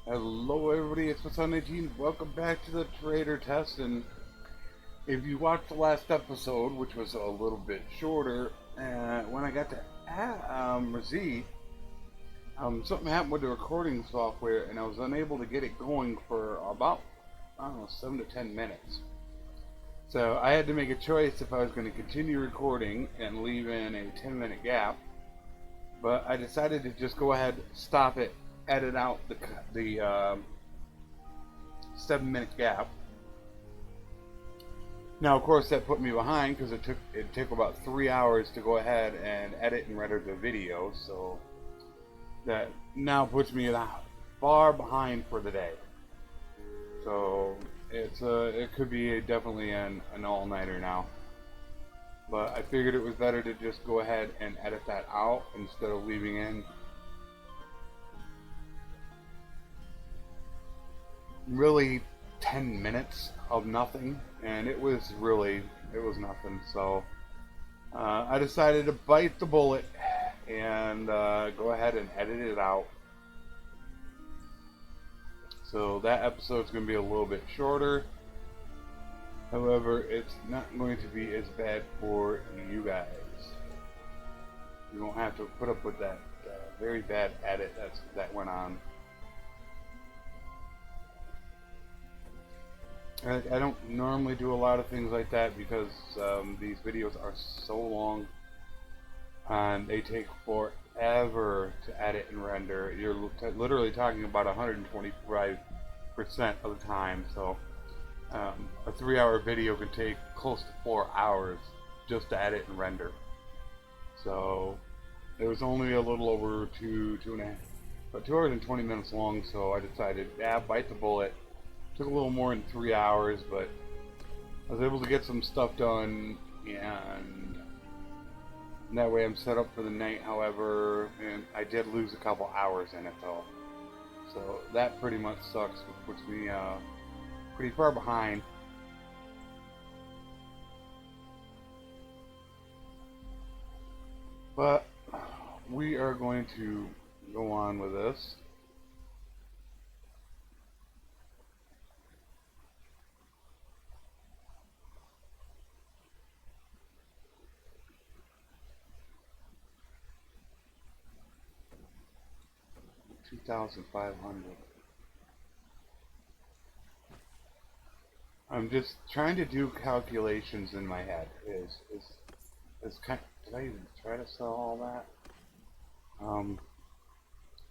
Hello everybody, it's Flesson19. Welcome back to the Trader Test. And if you watched the last episode, which was a little bit shorter, when I got to Z, something happened with the recording software and I was unable to get it going for about, I don't know, 7 to 10 minutes. So I had to make a choice if I was going to continue recording and leave in a 10-minute gap. But I decided to just go ahead, stop it, edit out the 7-minute gap. Now, of course, that put me behind because it took about 3 hours to go ahead and edit and render the video. So that now puts me far behind for the day. So it could be definitely an all-nighter now. But I figured it was better to just go ahead and edit that out instead of leaving in really 10 minutes of nothing, and it was nothing. So I decided to bite the bullet and go ahead and edit it out. So that episode's going to be a little bit shorter. However, it's not going to be as bad for you guys. You won't have to put up with that very bad edit that went on. I don't normally do a lot of things like that because these videos are so long and they take forever to edit and render. You're literally talking about 125% of the time. So a 3-hour video can take close to 4 hours just to edit and render. So it was only a little over 2 hours and 20 minutes long. So I decided, bite the bullet. Took a little more than 3 hours, but I was able to get some stuff done, and that way I'm set up for the night. However, and I did lose a couple hours in it though, so that pretty much sucks. It puts me pretty far behind. But we are going to go on with this. $2,500. I'm just trying to do calculations in my head. Did I even try to sell all that?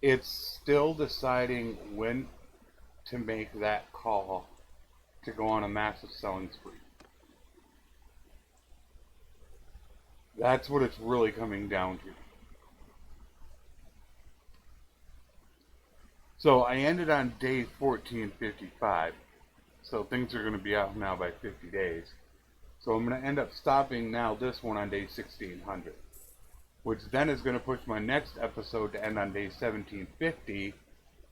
It's still deciding when to make that call to go on a massive selling spree. That's what it's really coming down to. So I ended on day 1455. So things are going to be out now by 50 days. So I'm going to end up stopping now this one on day 1600. Which then is going to push my next episode to end on day 1750,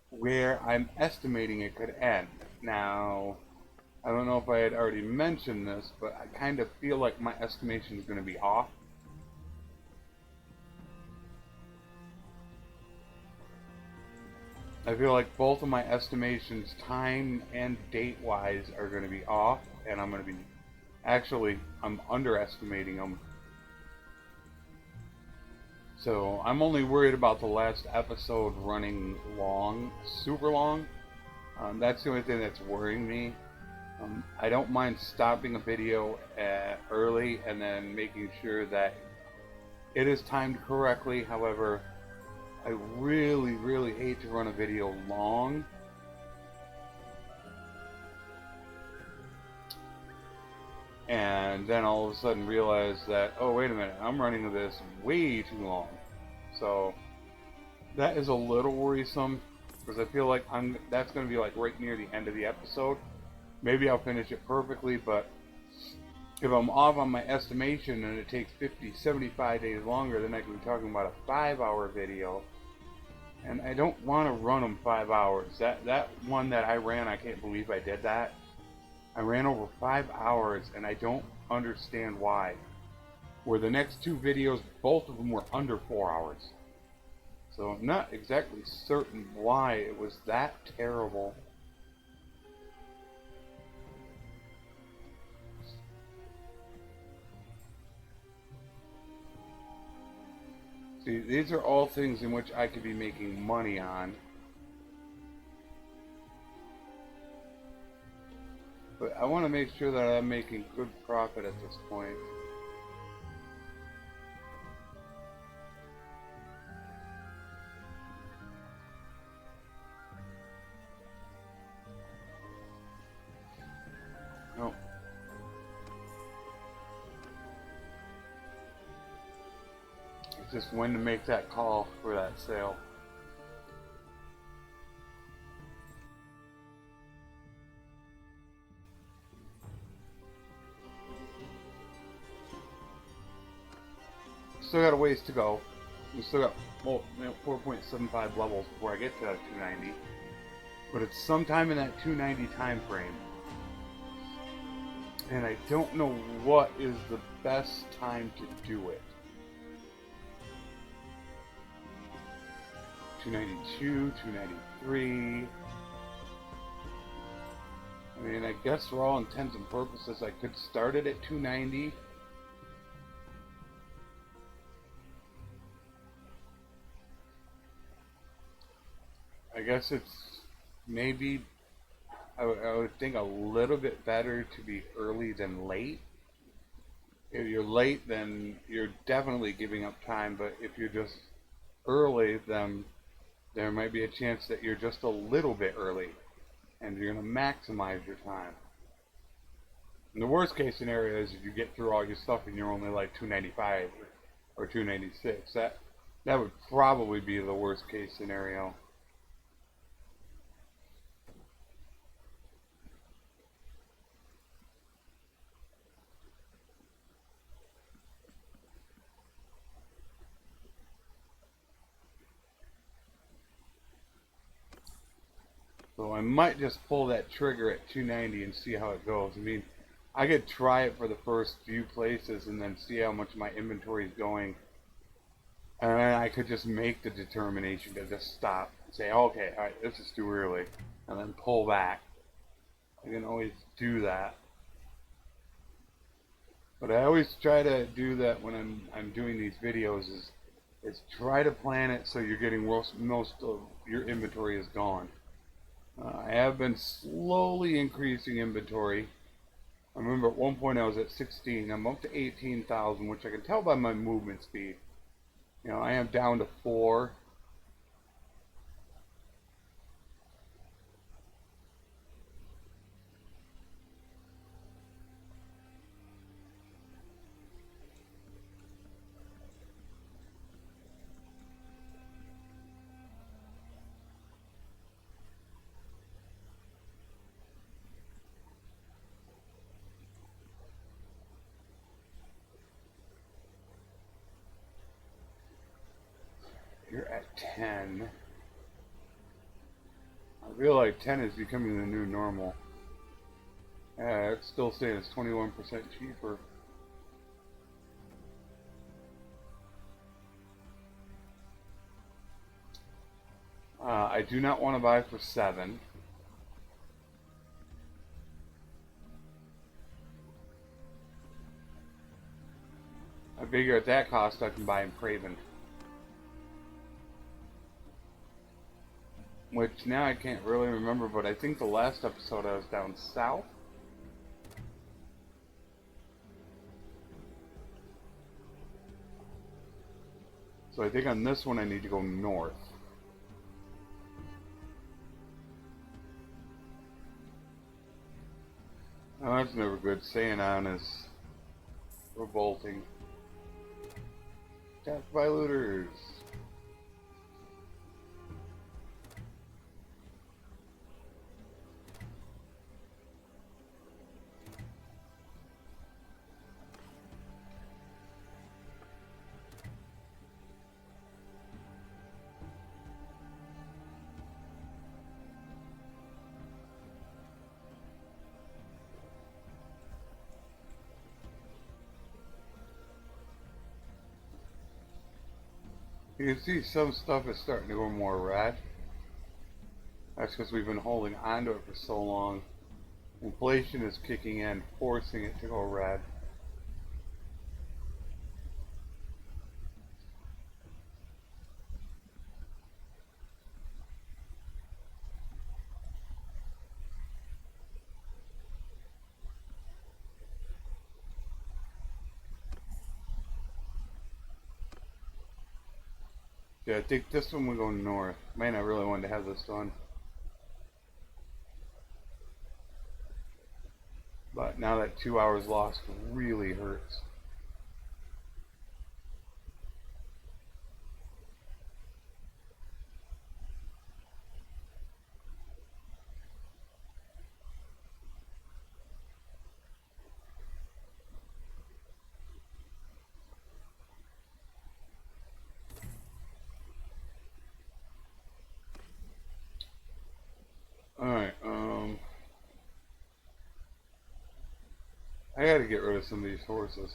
where I'm estimating it could end. Now, I don't know if I had already mentioned this, but I kind of feel like my estimation is going to be off. I feel like both of my estimations, time and date-wise, are going to be off, and I'm going to be... Actually, I'm underestimating them. So, I'm only worried about the last episode running long, super long. That's the only thing that's worrying me. I don't mind stopping a video early and then making sure that it is timed correctly. However, I really, really hate to run a video long. And then all of a sudden realize that, oh, wait a minute, I'm running this way too long. So that is a little worrisome because I feel like that's going to be like right near the end of the episode. Maybe I'll finish it perfectly, but if I'm off on my estimation and it takes 50, 75 days longer, then I can be talking about a 5-hour video. And I don't want to run them 5 hours. That one that I ran, I can't believe I did that. I ran over 5 hours, and I don't understand why. Where the next two videos, both of them were under 4 hours. So I'm not exactly certain why it was that terrible. See, these are all things in which I could be making money on. But I want to make sure that I'm making good profit at this point. No. It's just when to make that call for that sale. Still got a ways to go. We still got 4.75 levels before I get to 290. But it's sometime in that 290 time frame. And I don't know what is the best time to do it. 292, 293. I mean, I guess for all intents and purposes, I could start it at 290. I guess it's maybe, I would think a little bit better to be early than late. If you're late, then you're definitely giving up time, but if you're just early, then there might be a chance that you're just a little bit early, and you're going to maximize your time. And the worst case scenario is if you get through all your stuff and you're only like 295 or 296. That would probably be the worst case scenario. So I might just pull that trigger at 290 and see how it goes. I mean, I could try it for the first few places and then see how much my inventory is going. And then I could just make the determination to just stop and say, okay, all right, this is too early, and then pull back. I can always do that. But I always try to do that when I'm doing these videos is try to plan it so you're getting most of your inventory is gone. I have been slowly increasing inventory. I remember at one point I was at 16. I'm up to 18,000, which I can tell by my movement speed. You know, I am down to 4. You're at 10. I feel like 10 is becoming the new normal. It's still saying it's 21% cheaper. I do not want to buy for 7. I figure at that cost I can buy in Craven. Which now I can't really remember, but I think the last episode I was down south. So I think on this one I need to go north. Oh, that's never good. Staying on is revolting. Attacked by looters. You can see some stuff is starting to go more red. That's because we've been holding onto it for so long. Inflation is kicking in, forcing it to go red. Yeah, I think this one will go north. Man, I really wanted to have this done. But now that 2 hours lost really hurts. Alright, I gotta get rid of some of these horses.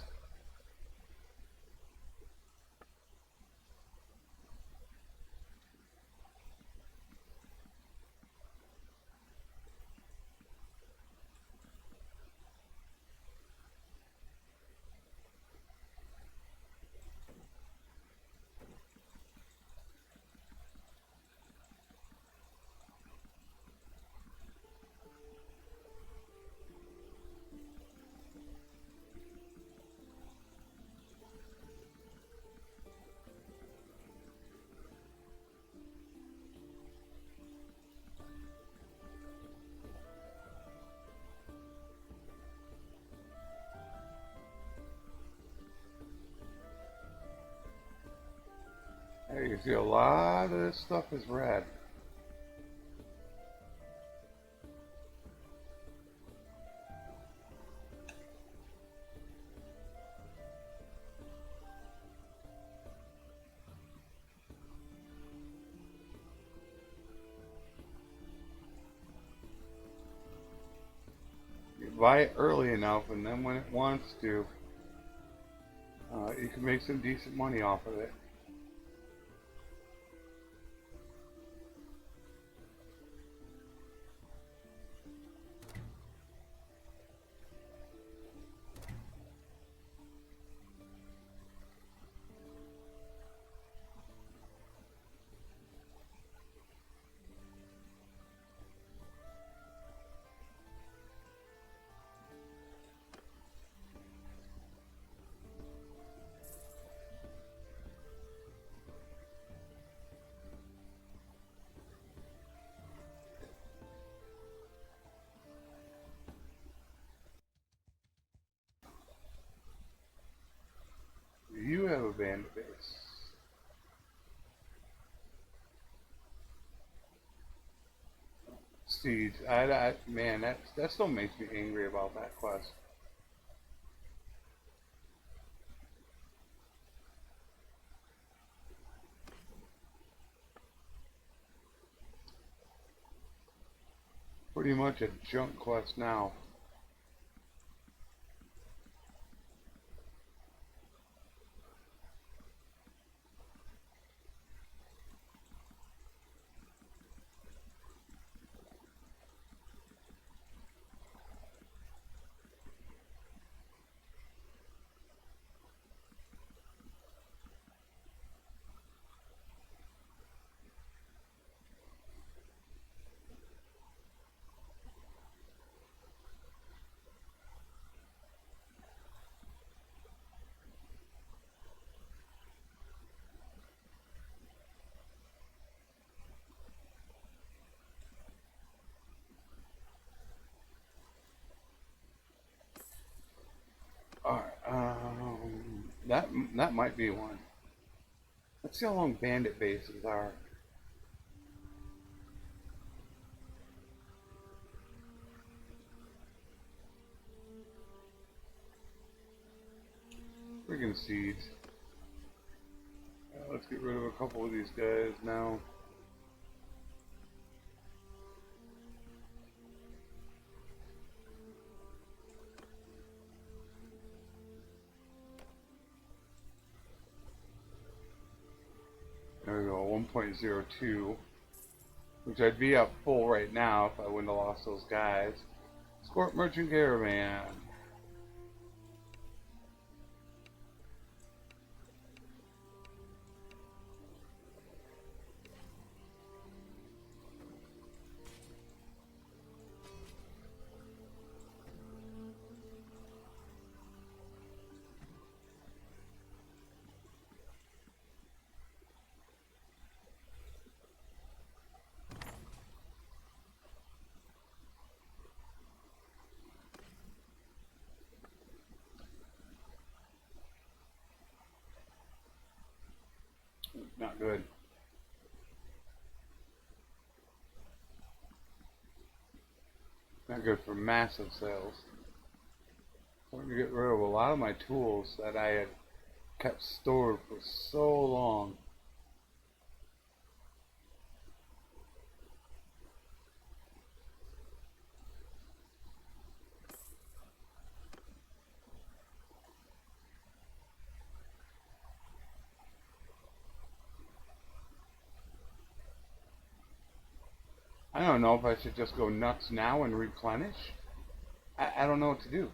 Hey, you see a lot of this stuff is red. You buy it early enough, and then when it wants to, you can make some decent money off of it. You have a bandit base. Siege. Man, that still makes me angry about that quest. Pretty much a junk quest now. Alright, that might be one. Let's see how long bandit bases are. Friggin' siege. Let's get rid of a couple of these guys now. 1.02, which I'd be up full right now if I wouldn't have lost those guys. Escort Merchant Caravan. Not good. Not good for massive sales. I'm going to get rid of a lot of my tools that I had kept stored for so long. I don't know if I should just go nuts now and replenish. I don't know what to do.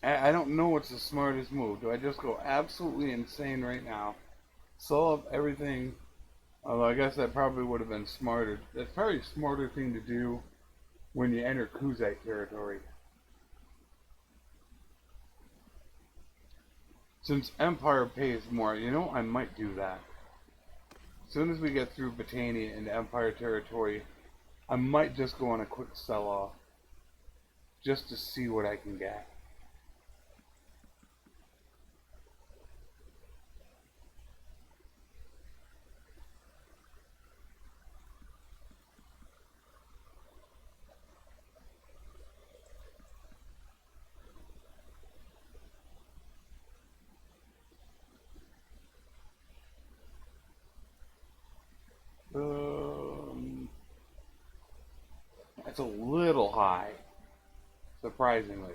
I don't know what's the smartest move. Do I just go absolutely insane right now, sell up everything? Although I guess that probably would have been smarter. That's probably a smarter thing to do when you enter Kuzite territory. Since Empire pays more, you know, I might do that. As soon as we get through Britannia into Empire territory, I might just go on a quick sell-off just to see what I can get. That's a little high, surprisingly.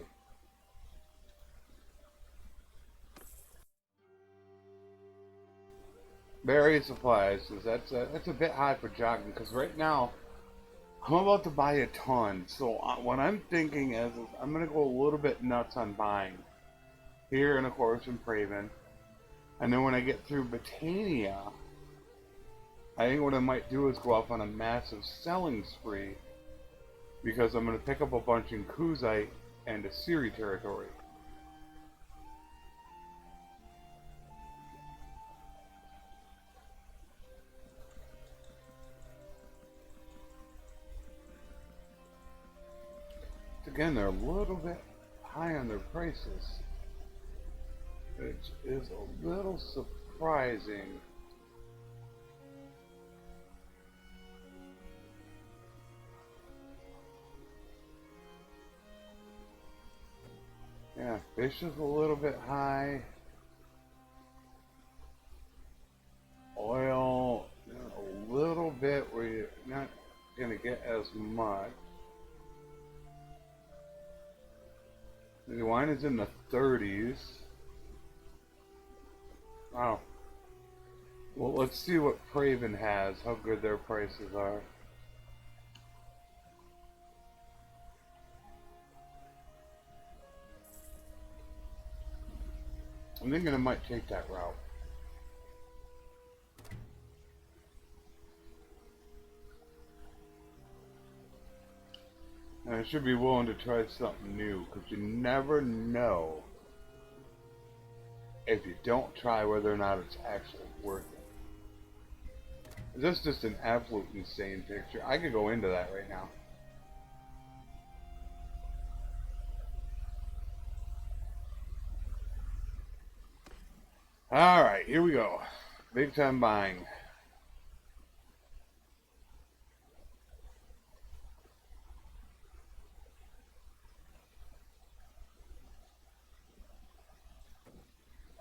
Berry supplies, that's a bit high for jogging, because right now I'm about to buy a ton. So what I'm thinking is I'm going to go a little bit nuts on buying here, and of course in Praven. And then when I get through Britannia, I think what I might do is go off on a massive selling spree, because I'm going to pick up a bunch in Kuzite and Assyri territory. Again, they're a little bit high on their prices, which is a little surprising. Yeah, fish is a little bit high. Oil, you know, a little bit where you're not going to get as much. The wine is in the 30s. Wow. Well, let's see what Praven has, how good their prices are. I'm thinking I might take that route. And I should be willing to try something new, because you never know if you don't try whether or not it's actually worth it. This is just an absolute insane picture. I could go into that right now. Alright, here we go. Big time buying.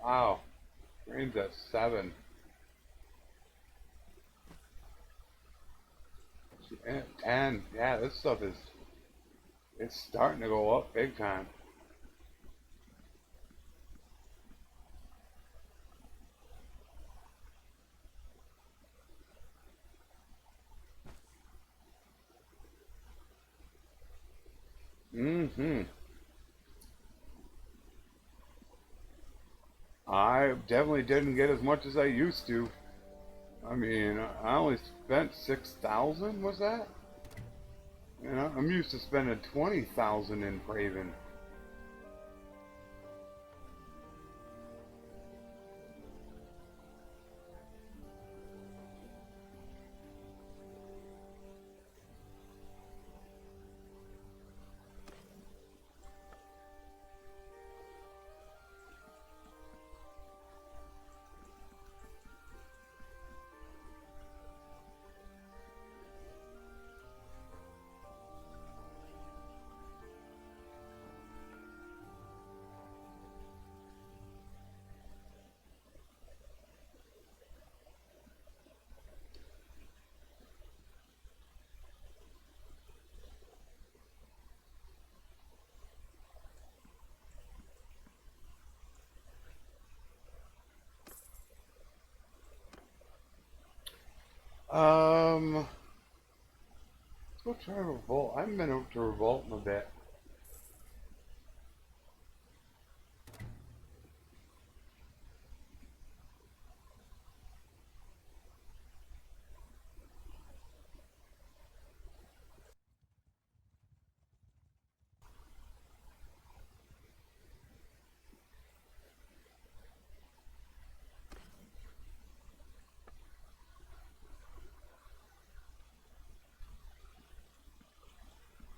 Wow. Grain's at 7. And 10. Yeah, this stuff is, it's starting to go up big time. Mm-hmm. I definitely didn't get as much as I used to. I mean, I only spent 6,000, was that? You know, I'm used to spending 20,000 in Craven. Um, let's go try Revolt. I haven't been over to Revolt in a bit.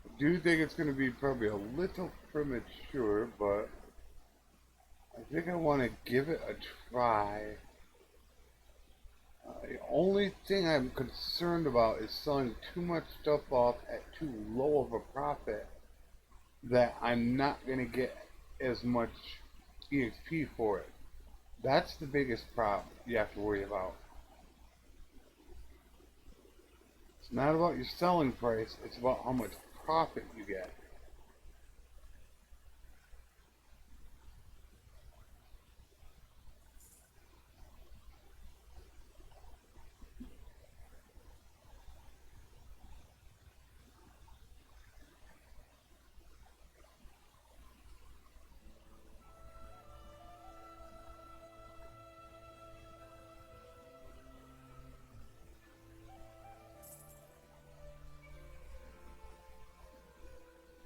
I do think it's going to be probably a little premature, but I think I want to give it a try. The only thing I'm concerned about is selling too much stuff off at too low of a profit that I'm not going to get as much EXP for it. That's the biggest problem you have to worry about. It's not about your selling price, it's about how much profit you get.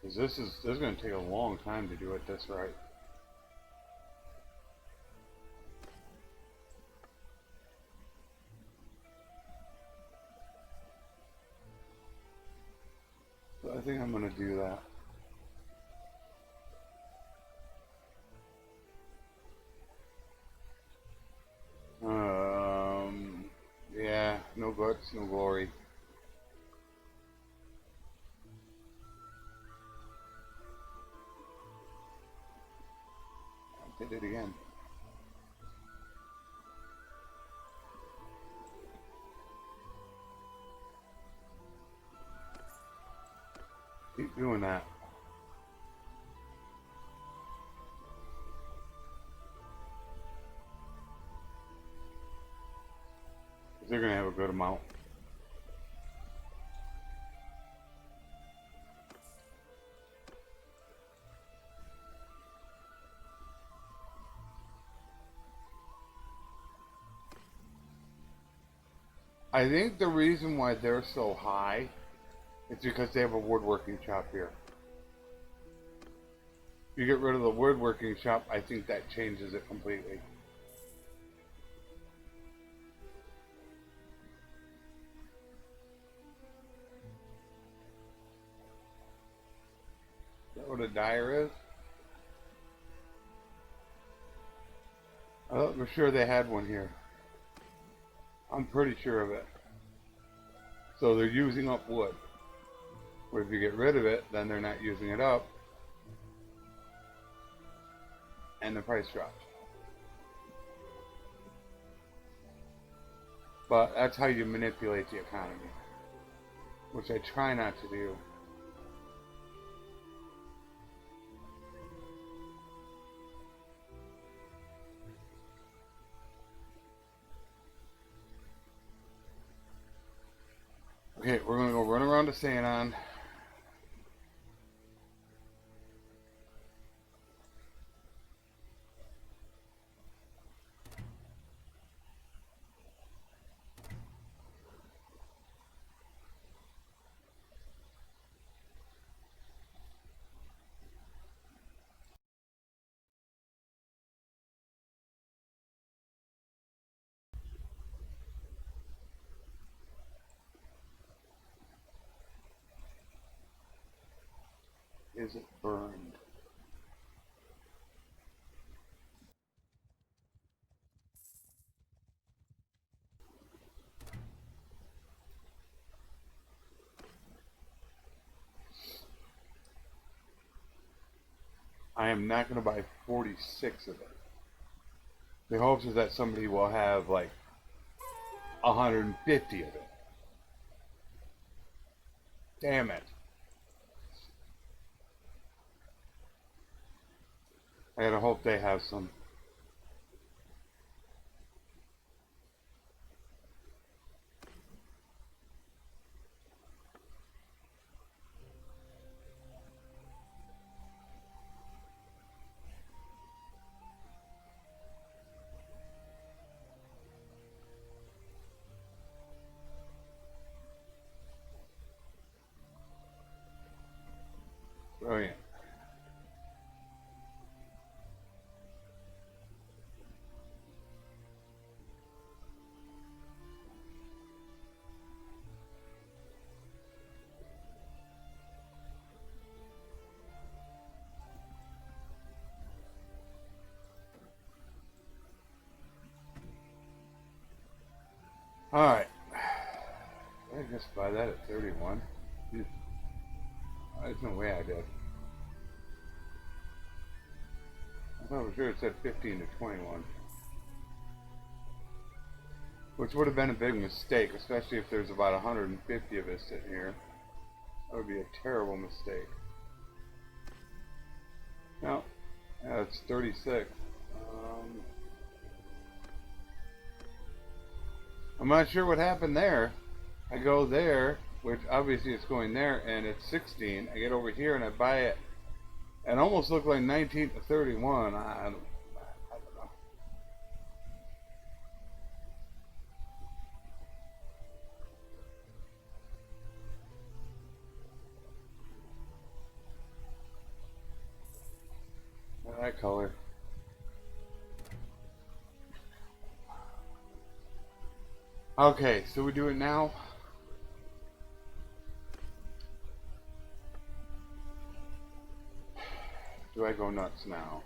Because this is going to take a long time to do it this right. So I think I'm going to do that. Yeah, no guts, no glory. I did it again. Keep doing that. They're going to have a good amount. I think the reason why they're so high is because they have a woodworking shop here. If you get rid of the woodworking shop, I think that changes it completely. Is that what a dyer is? I thought for sure they had one here. I'm pretty sure of it. So they're using up wood. Where if you get rid of it, then they're not using it up. And the price drops. But that's how you manipulate the economy. Which I try not to do. Okay, we're gonna go run around to Sanon. is it burned? I am not going to buy 46 of it. The hopes is that somebody will have like 150 of it. Damn it. I gotta hope they have some. Brilliant. Alright. I just buy that at 31. There's no way I did. I thought for sure it said 15 to 21. Which would have been a big mistake, especially if there's about 150 of us sitting here. That would be a terrible mistake. No, yeah, it's 36. I'm not sure what happened there. I go there, which obviously it's going there, and it's 16. I get over here and I buy it, and almost look like 19 to 31. I don't know. That color. Okay, so we do it now. Do I go nuts now?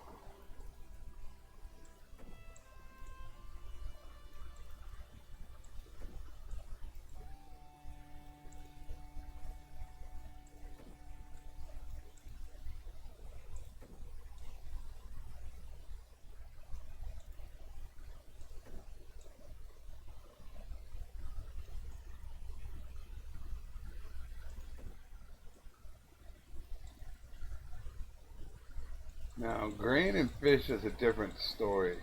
Now, grain and fish is a different story.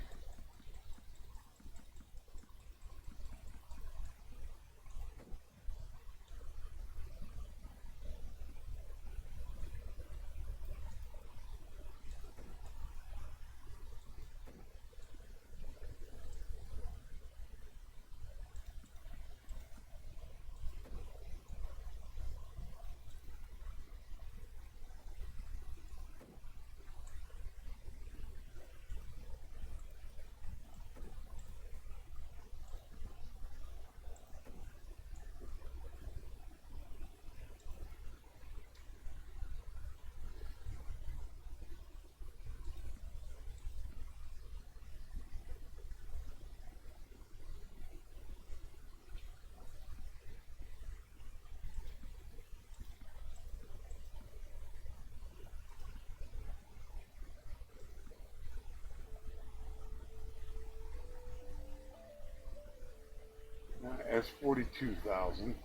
Now, that's 42,000.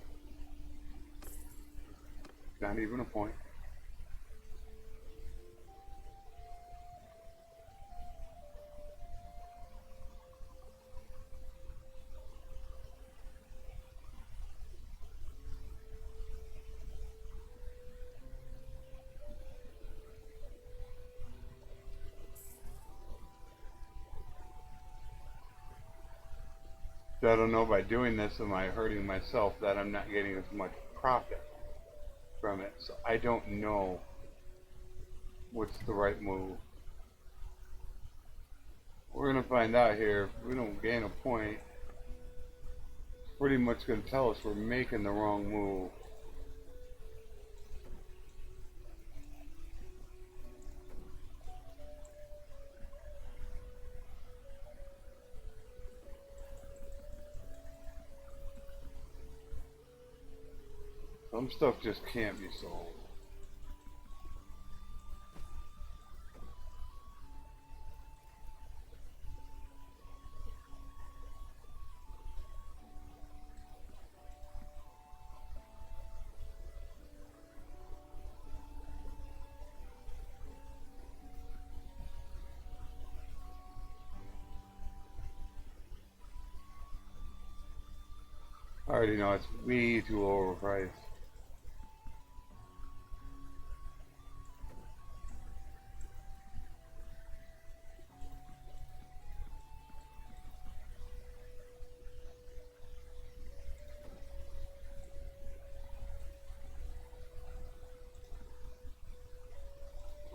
Not even a point. So I don't know, by doing this, am I hurting myself that I'm not getting as much profit from it? So I don't know what's the right move. We're going to find out here. If we don't gain a point, it's pretty much going to tell us we're making the wrong move. Some stuff just can't be sold. I already know it's way too overpriced.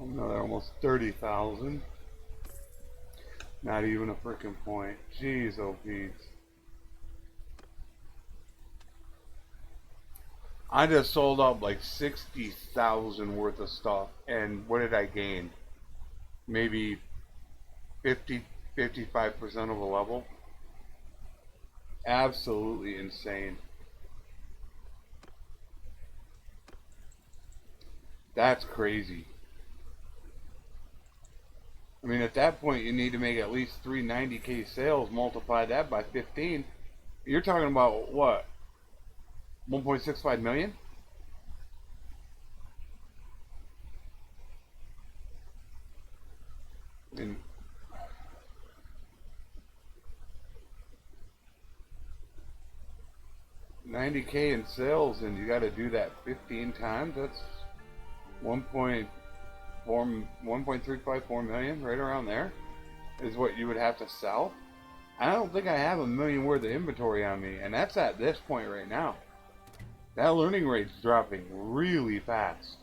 Oh no, they're almost 30,000. Not even a freaking point. Jeez, oh Pete. I just sold up like 60,000 worth of stuff, and what did I gain? Maybe 50, 55% of a level? Absolutely insane. That's crazy. I mean, at that point, you need to make at least 390K sales, multiply that by 15. You're talking about what? 1.65 million? And 90K in sales, and you got to do that 15 times. That's 1.354 million, right around there, is what you would have to sell. I don't think I have a million worth of inventory on me, and that's at this point right now. That learning rate's dropping really fast.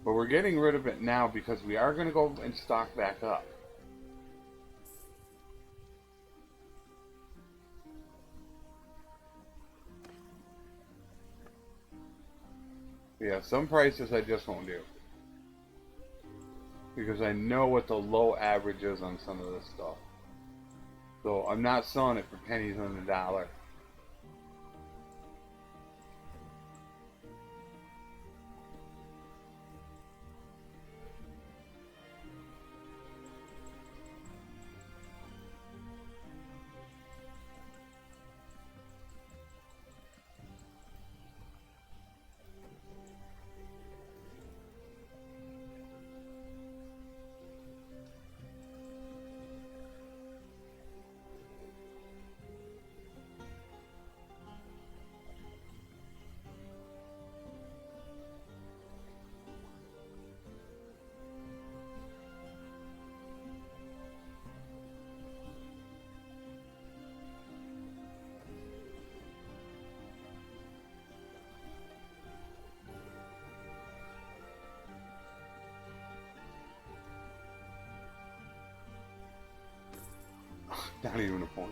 But we're getting rid of it now because we are going to go and stock back up. Yeah, some prices I just won't do. Because I know what the low average is on some of this stuff. So I'm not selling it for pennies on the dollar. Not even a point.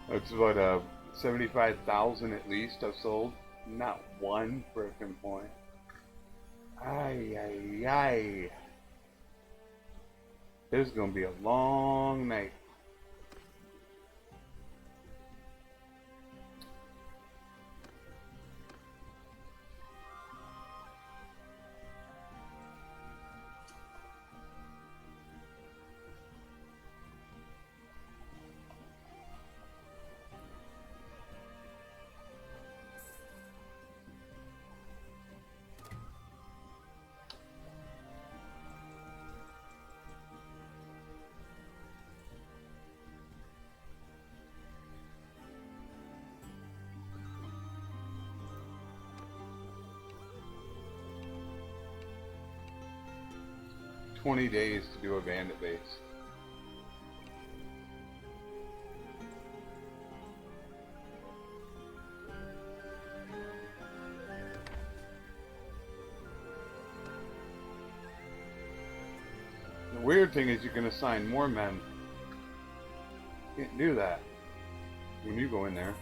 That's about 75,000 at least I've sold. Not one frickin' point. Ay, ay, ay. This is gonna be a long night. $20 to do a bandit base. The weird thing is you can assign more men. You can't do that when you go in there.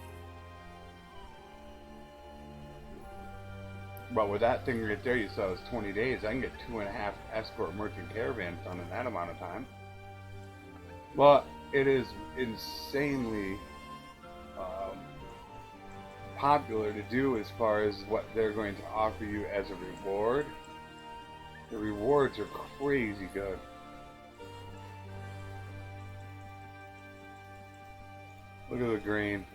But with that thing right there, you saw it's 20 days. I can get 2.5 escort merchant caravans done in that amount of time. But it is insanely um, popular to do as far as what they're going to offer you as a reward. The rewards are crazy good. Look at the green.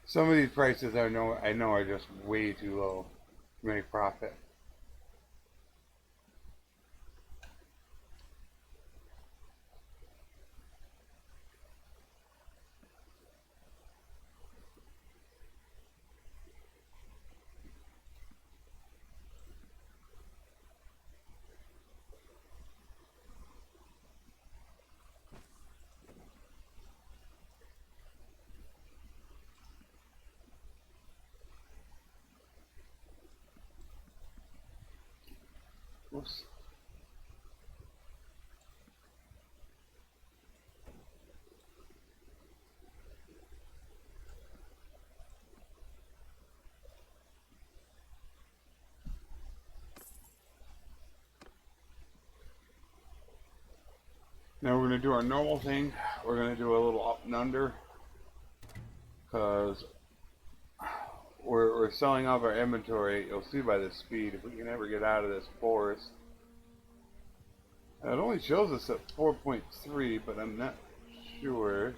Some of these prices I know are just way too low to make profit. Whoops. Now we're going to do our normal thing. We're going to do a little up and under because we're selling off our inventory. You'll see by the speed if we can ever get out of this forest. It only shows us at 4.3, but I'm not sure.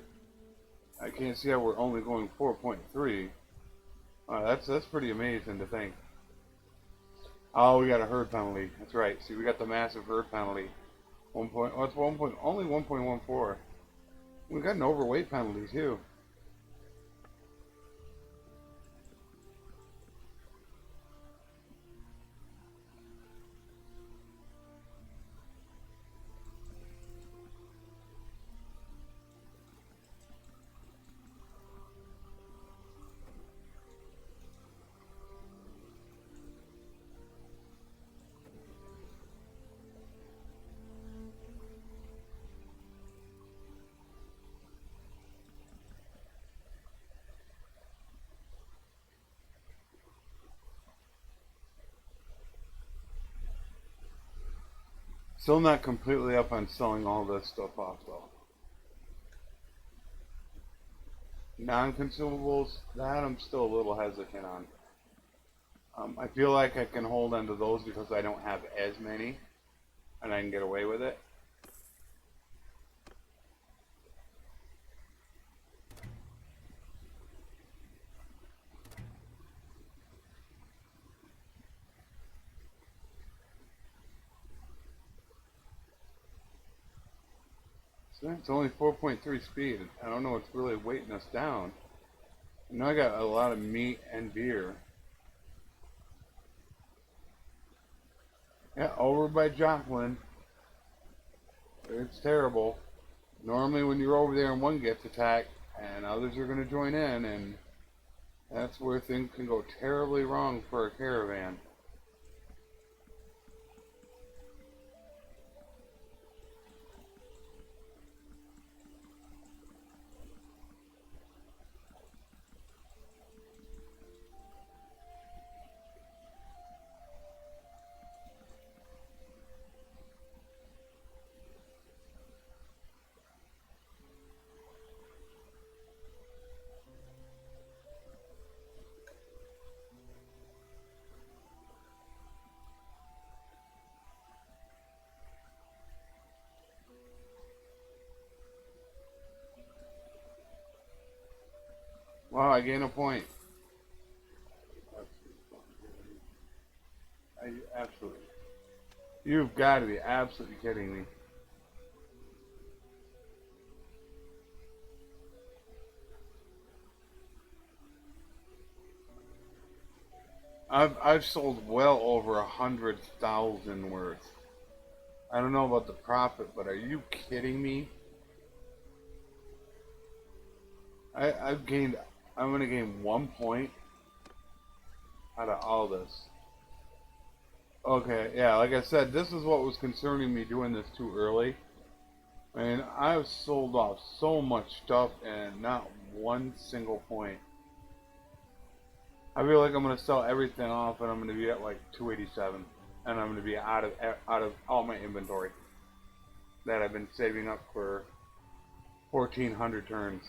I can't see how we're only going 4.3. That's pretty amazing to think. Oh, we got a herd penalty. That's right. See, we got the massive herd penalty. Only 1.14. We got an overweight penalty too. Still not completely up on selling all this stuff off though. Non-consumables, that I'm still a little hesitant on. I feel like I can hold on to those because I don't have as many, and I can get away with it. So it's only 4.3 speed. I don't know what's really weighting us down. I know I got a lot of meat and beer. Yeah, over by Joplin. It's terrible. Normally when you're over there and one gets attacked and others are going to join in, and that's where things can go terribly wrong for a caravan. Wow, I gain a point. Absolutely. You've got to be absolutely kidding me. I've sold well over 100,000 worth. I don't know about the profit, but are you kidding me? I've gained. I'm gonna gain 1 point out of all this. Okay, yeah, like I said, this is what was concerning me doing this too early. I mean, I've sold off so much stuff and not one single point. I feel like I'm gonna sell everything off and I'm gonna be at like 287, and I'm gonna be out of all my inventory that I've been saving up for 1400 turns.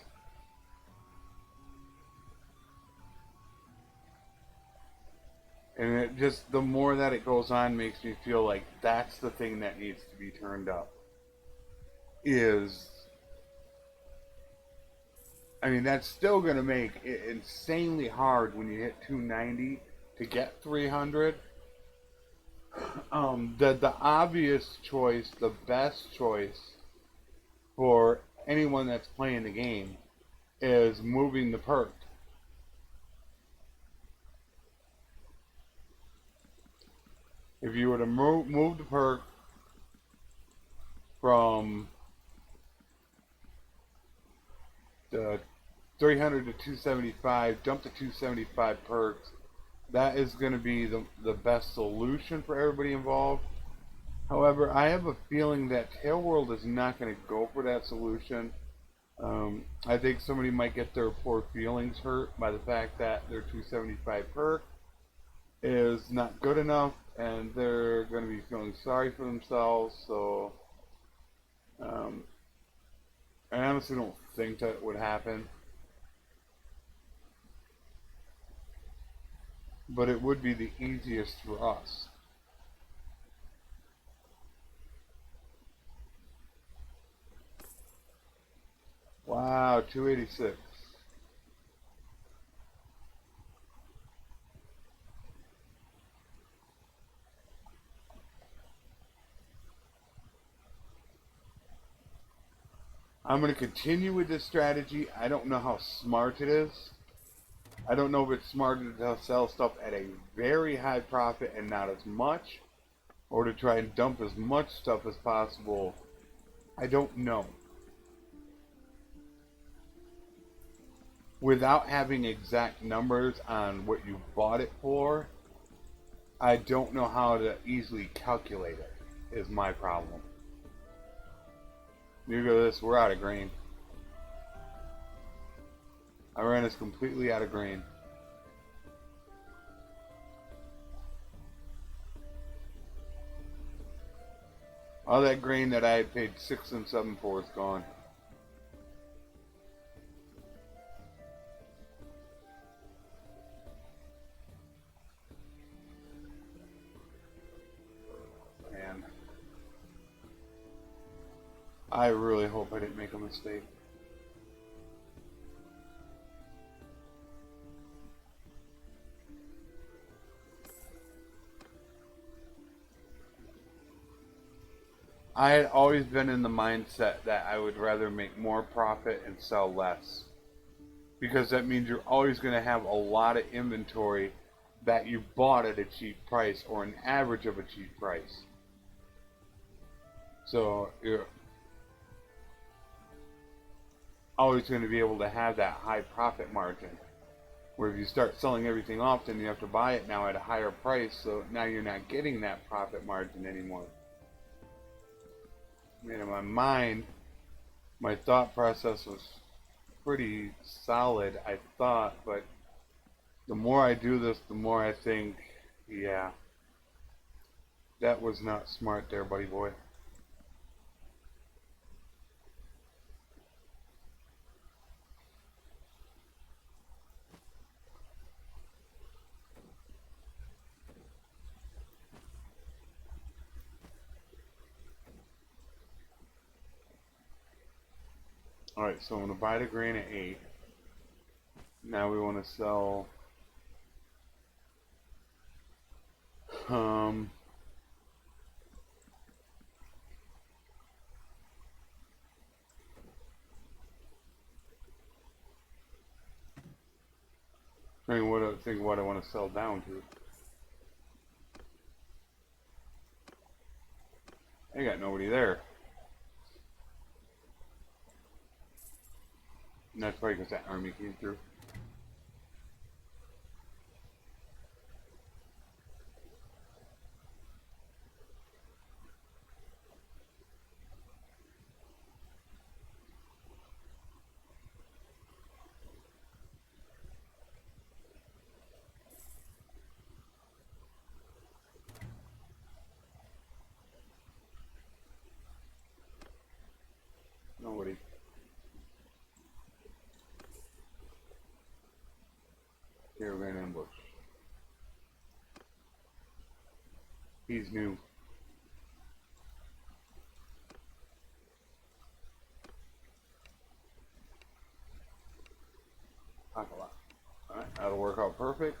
And it just, the more that it goes on, makes me feel like that's the thing that needs to be turned up. Is, I mean, that's still going to make it insanely hard when you hit 290 to get 300. The obvious choice, the best choice for anyone that's playing the game is moving the perk. If you were to move the perk from the 300 to 275, dump the 275 perks, that is going to be the best solution for everybody involved. However, I have a feeling that Tail World is not going to go for that solution. I think somebody might get their poor feelings hurt by the fact that their 275 perk is not good enough, and they're going to be feeling sorry for themselves. So, I honestly don't think that would happen. But it would be the easiest for us. Wow, 286. I'm going to continue with this strategy. I don't know how smart it is. I don't know if it's smarter to sell stuff at a very high profit and not as much, or to try and dump as much stuff as possible. I don't know. Without having exact numbers on what you bought it for, I don't know how to easily calculate it, is my problem. You go this, we're out of grain. I ran us completely out of grain. All that grain that I had paid 6 and 7 for is gone. Man, I really hope I didn't make a mistake. I had always been in the mindset that I would rather make more profit and sell less. Because that means you're always going to have a lot of inventory that you bought at a cheap price or an average of a cheap price. So you're always going to be able to have that high profit margin. Where if you start selling everything off, then you have to buy it now at a higher price, so now you're not getting that profit margin anymore. I mean, in my mind, my thought process was pretty solid, I thought, but the more I do this, the more I think, yeah, that was not smart there, buddy boy. Alright, so I'm going to buy the grain at 8. Now we want to sell think what I want to sell down to. I got nobody there. And that's probably because that army came through. caravan ambush. He's new. Alright, that'll work out perfect.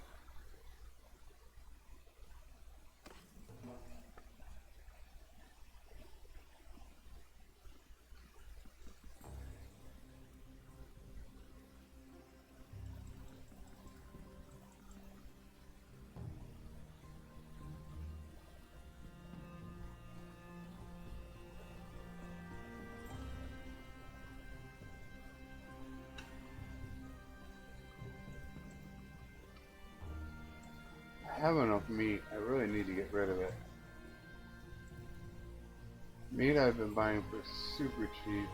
I have enough meat. I really need to get rid of it. Meat I've been buying for super cheap.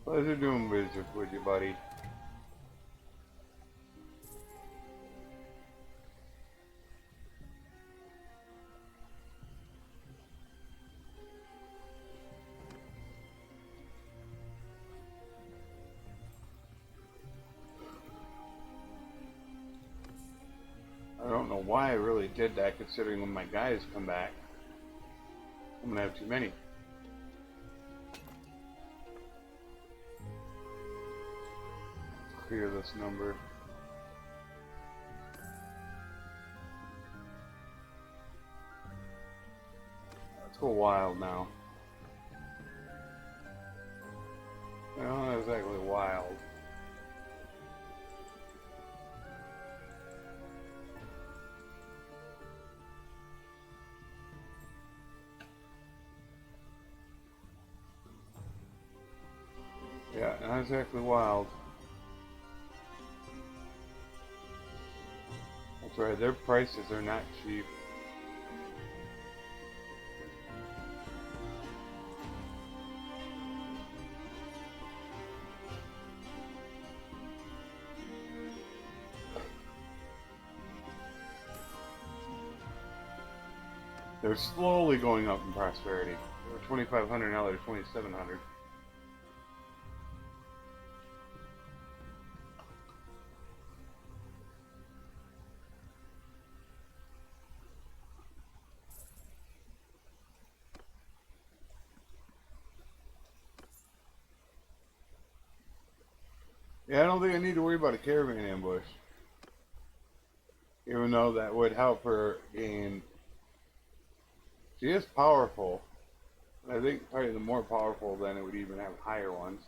Pleasure doing business with you, buddy. I don't know why I really did that, considering when my guys come back, I'm gonna have too many. Let's clear this number. Let's go wild now. No, not exactly wild. Yeah, not exactly wild. That's right, their prices are not cheap. They're slowly going up in prosperity. They were 2,500, now they're 2,700. Yeah, I don't think I need to worry about a caravan ambush. Even though that would help her gain. She is powerful. I think probably the more powerful, then it would even have higher ones.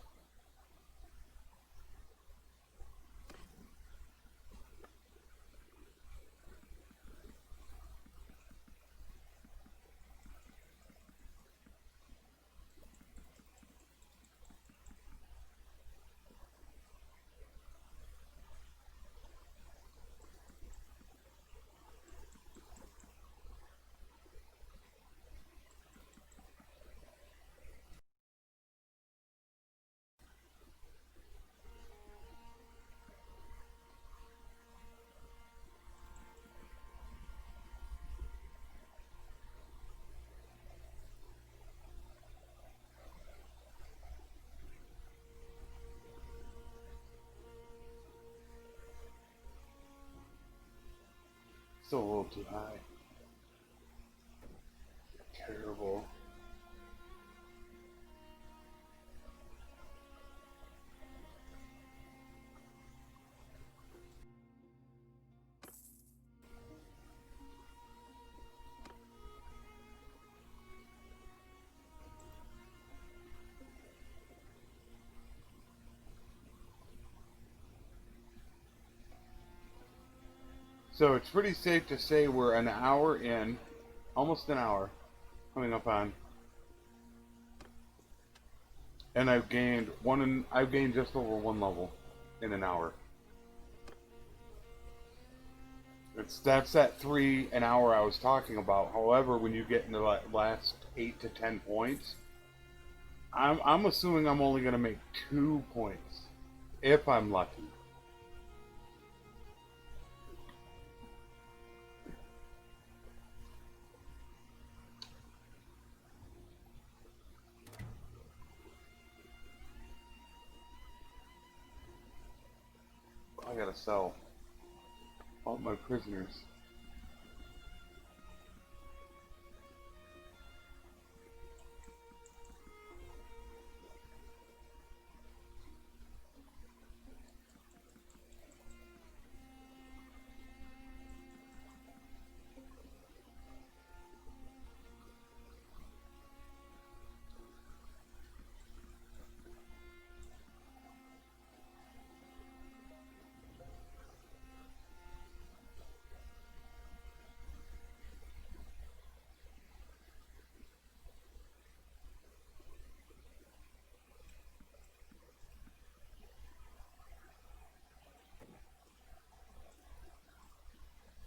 Still a little too high. Terrible. So it's pretty safe to say we're an hour in, almost an hour, coming up on, and I've gained just over one level in an hour. That's that 3 an hour I was talking about. However, when you get into the last 8 to 10 points, I'm assuming I'm only going to make 2 points if I'm lucky. I gotta sell all my prisoners.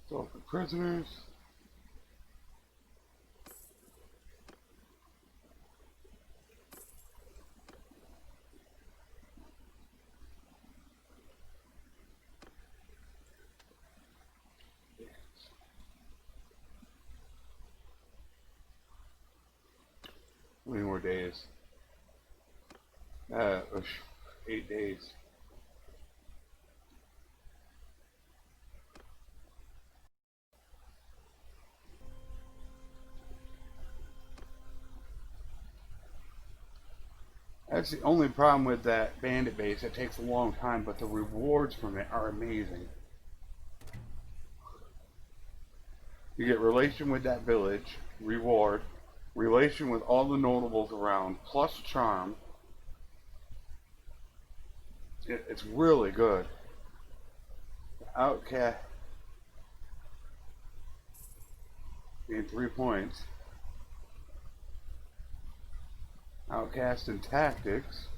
So for prisoners. How many more days? 8 days. That's the only problem with that bandit base. It takes a long time, but the rewards from it are amazing. You get relation with that village, reward, relation with all the notables around, plus charm. It's really good. Outcast gain 3 points. Outcast and tactics.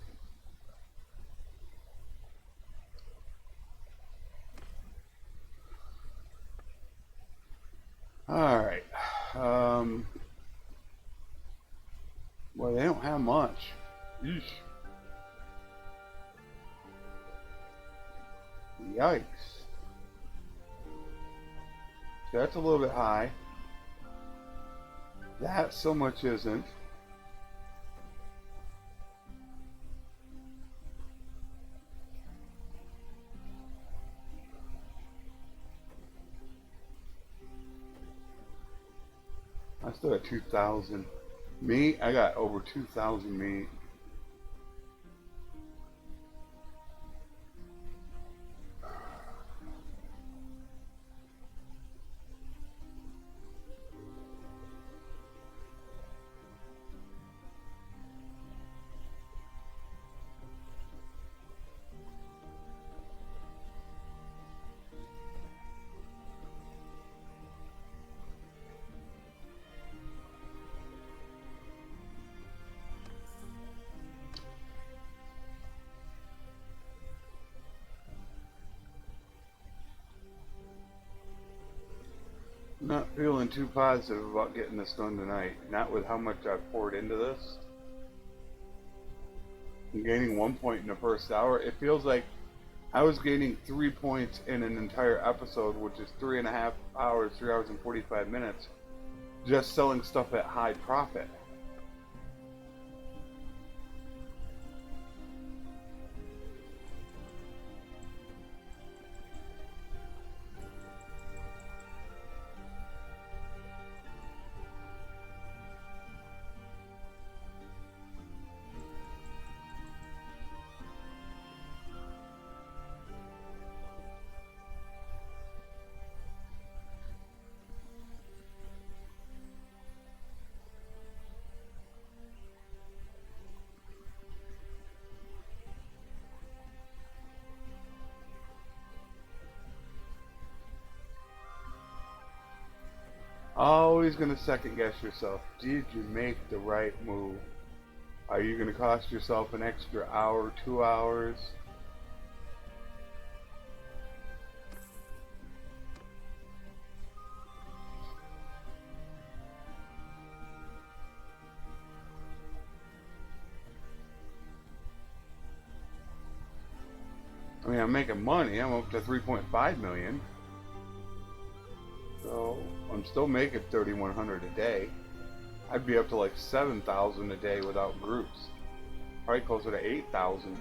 Alright. Well, they don't have much. Eesh. Yikes. That's a little bit high. That so much isn't. I still got 2,000 meat. I got over 2,000 meat. Not feeling too positive about getting this done tonight. Not with how much I've poured into this. I'm gaining 1 point in the first hour. It feels like I was gaining 3 points in an entire episode, which is 3.5 hours, 3 hours and 45 minutes, just selling stuff at high profit. Always going to second guess yourself. Did you make the right move? Are you going to cost yourself an extra hour, 2 hours? I mean, I'm making money. I'm up to 3.5 million. So I'm still making 3,100 a day. I'd be up to like 7,000 a day without groups. Probably closer to 8,000.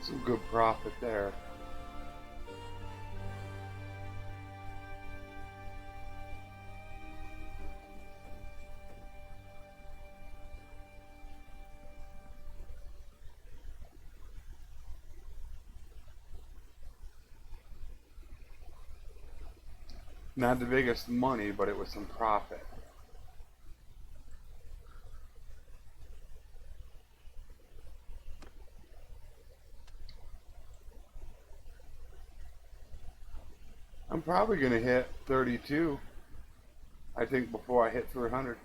Some good profit there. Not the biggest money, but it was some profit. I'm probably going to hit 32, I think, before I hit 300.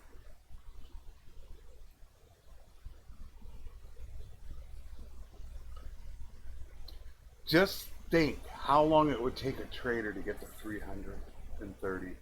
Just think how long it would take a trader to get to 330.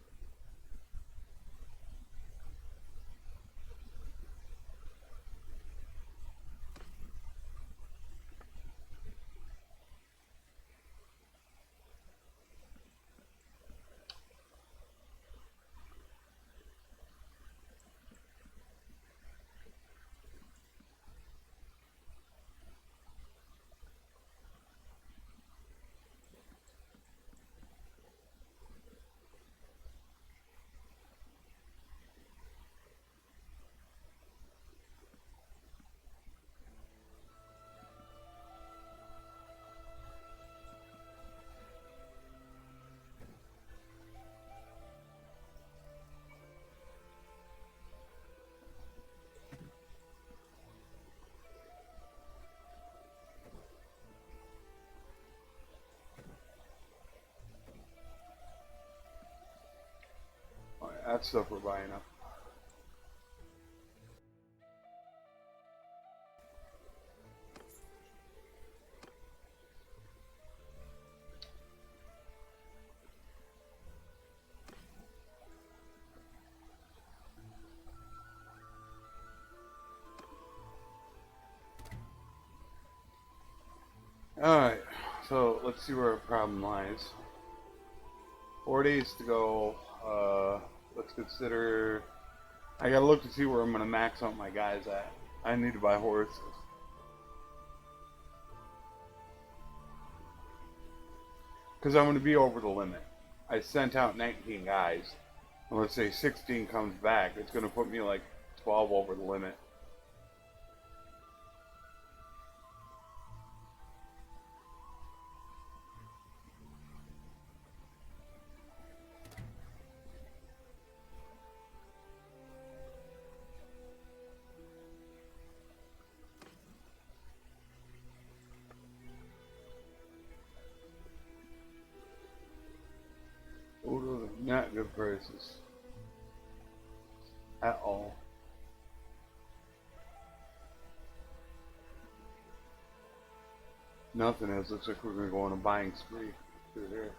That stuff we're buying up. Alright, so let's see where our problem lies. 4 days to go. Let's consider. I gotta look to see where I'm gonna max out my guys at. I need to buy horses. Because I'm gonna be over the limit. I sent out 19 guys. And let's say 16 comes back. It's gonna put me like 12 over the limit. Not good prices at all. Nothing is. Looks like we're gonna go on a buying spree through here.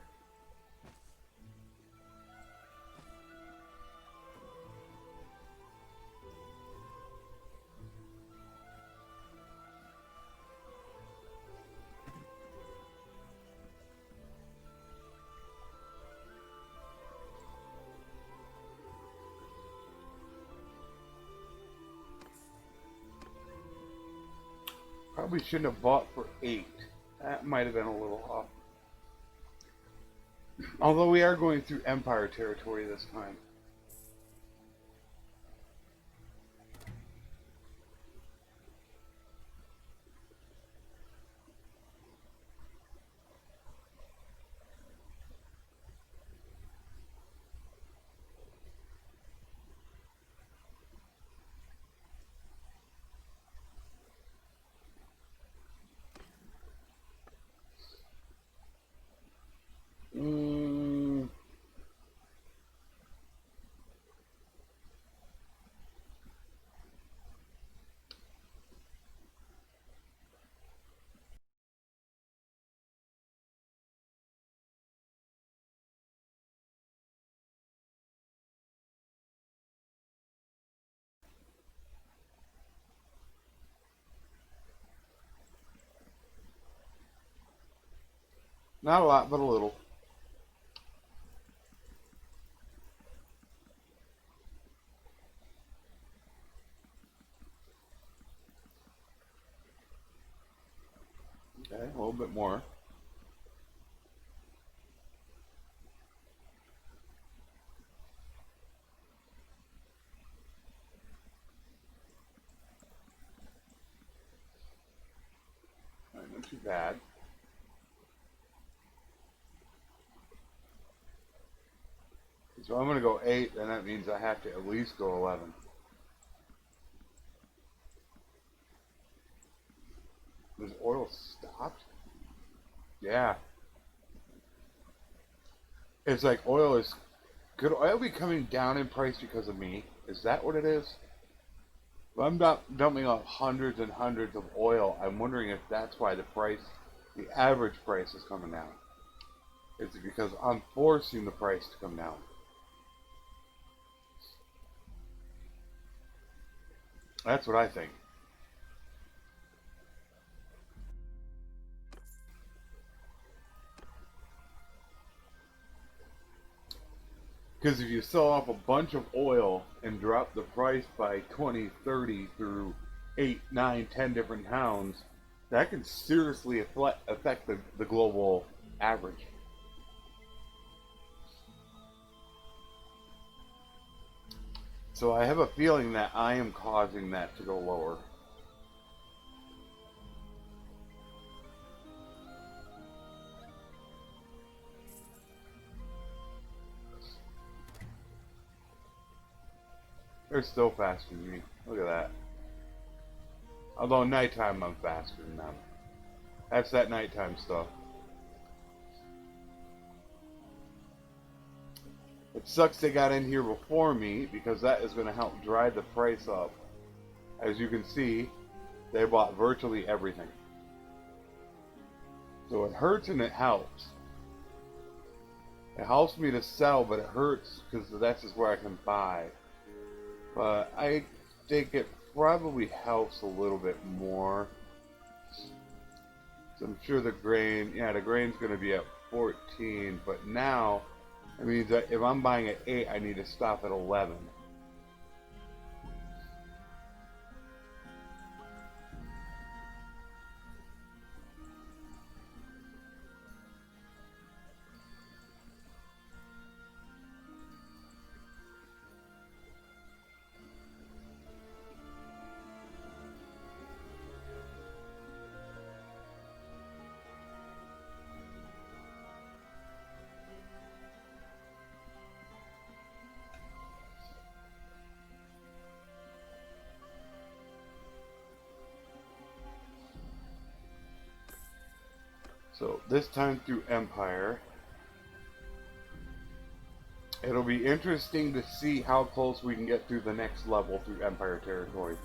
Probably shouldn't have bought for 8. That might have been a little off. Although we are going through Empire territory this time. Not a lot, but a little. Okay, a little bit more. Not too bad. So I'm going to go 8, and that means I have to at least go 11. Was oil stopped? Yeah. It's like oil is... Could oil be coming down in price because of me? Is that what it is? If I'm dumping off hundreds and hundreds of oil, I'm wondering if that's why the price, the average price is coming down. Is it because I'm forcing the price to come down? That's what I think. Because if you sell off a bunch of oil and drop the price by 20, 30 through 8, 9, 10 different towns, that can seriously affect the global average. So I have a feeling that I am causing that to go lower. They're still faster than me. Look at that. Although nighttime I'm faster than them. That's that nighttime stuff. It sucks they got in here before me because that is going to help drive the price up. As you can see, they bought virtually everything. So it hurts and it helps. It helps me to sell, but it hurts because that's just where I can buy. But I think it probably helps a little bit more. So I'm sure the grain, the grain's going to be at 14, but now, I mean, if I'm buying at 8, I need to stop at 11. So this time through Empire, it'll be interesting to see how close we can get through the next level through Empire territory.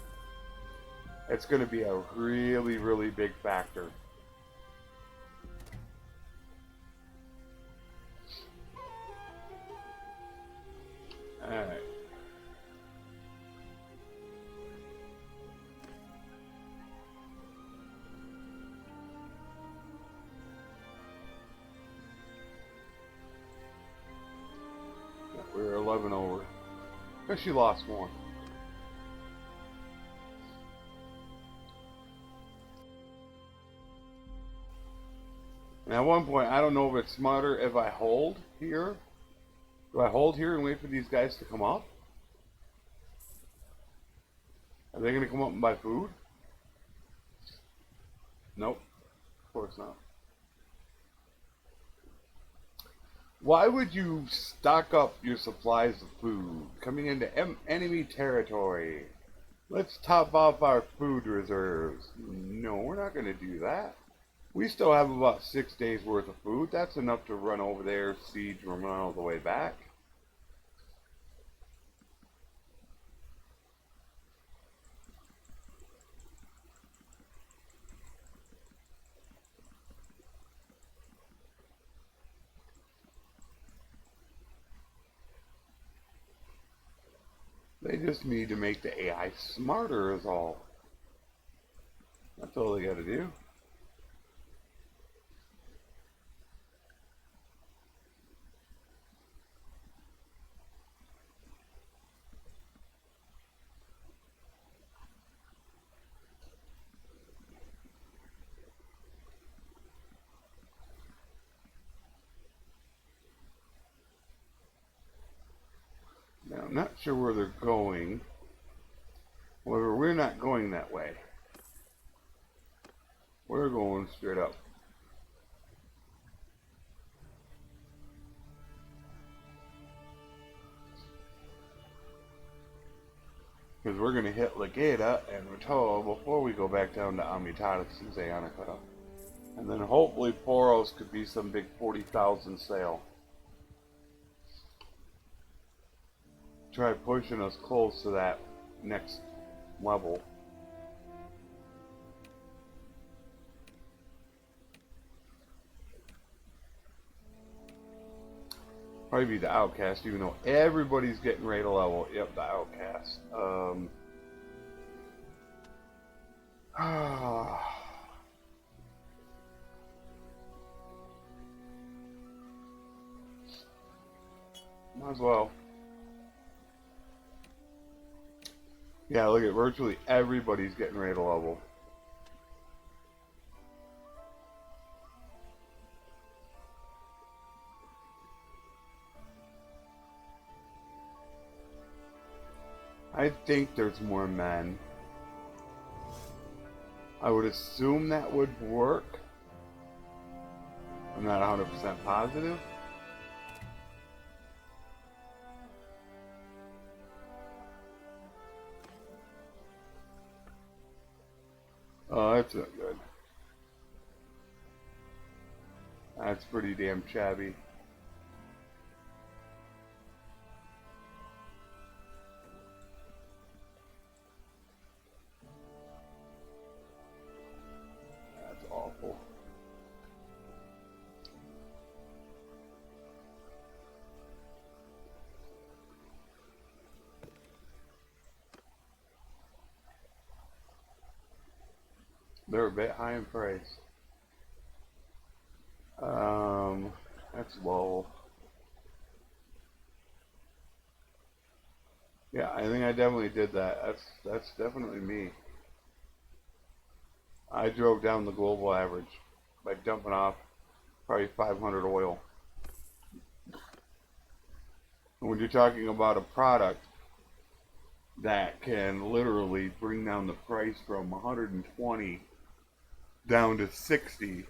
It's going to be a really, really big factor. Alright. We're 11 over. But she lost one. And at one point, I don't know if it's smarter if I hold here. Do I hold here and wait for these guys to come up? Are they going to come up and buy food? Nope, of course not. Why would you stock up your supplies of food coming into enemy territory? Let's top off our food reserves. No, we're not going to do that. We still have about 6 days worth of food. That's enough to run over there, siege, and run all the way back. They just need to make the AI smarter is all. That's all they got to do. Now, I'm not sure where they're going. However, we're not going that way. We're going straight up. Because we're going to hit Legata and Ratoa before we go back down to Amitatis and Zayanica. And then hopefully Poros could be some big 40,000 sale. Try pushing us close to that next level. Probably be the Outcast, even though everybody's getting ready to level. Yep, the Outcast. Might as well. Yeah, look at virtually everybody's getting ready to level. I think there's more men. I would assume that would work. I'm not 100% positive. Oh, that's not good. That's pretty damn shabby. That's awful. They're a bit high in price. That's low. Yeah, I think I definitely did that. That's definitely me. I drove down the global average by dumping off probably 500 oil. And when you're talking about a product that can literally bring down the price from 120 down to 60,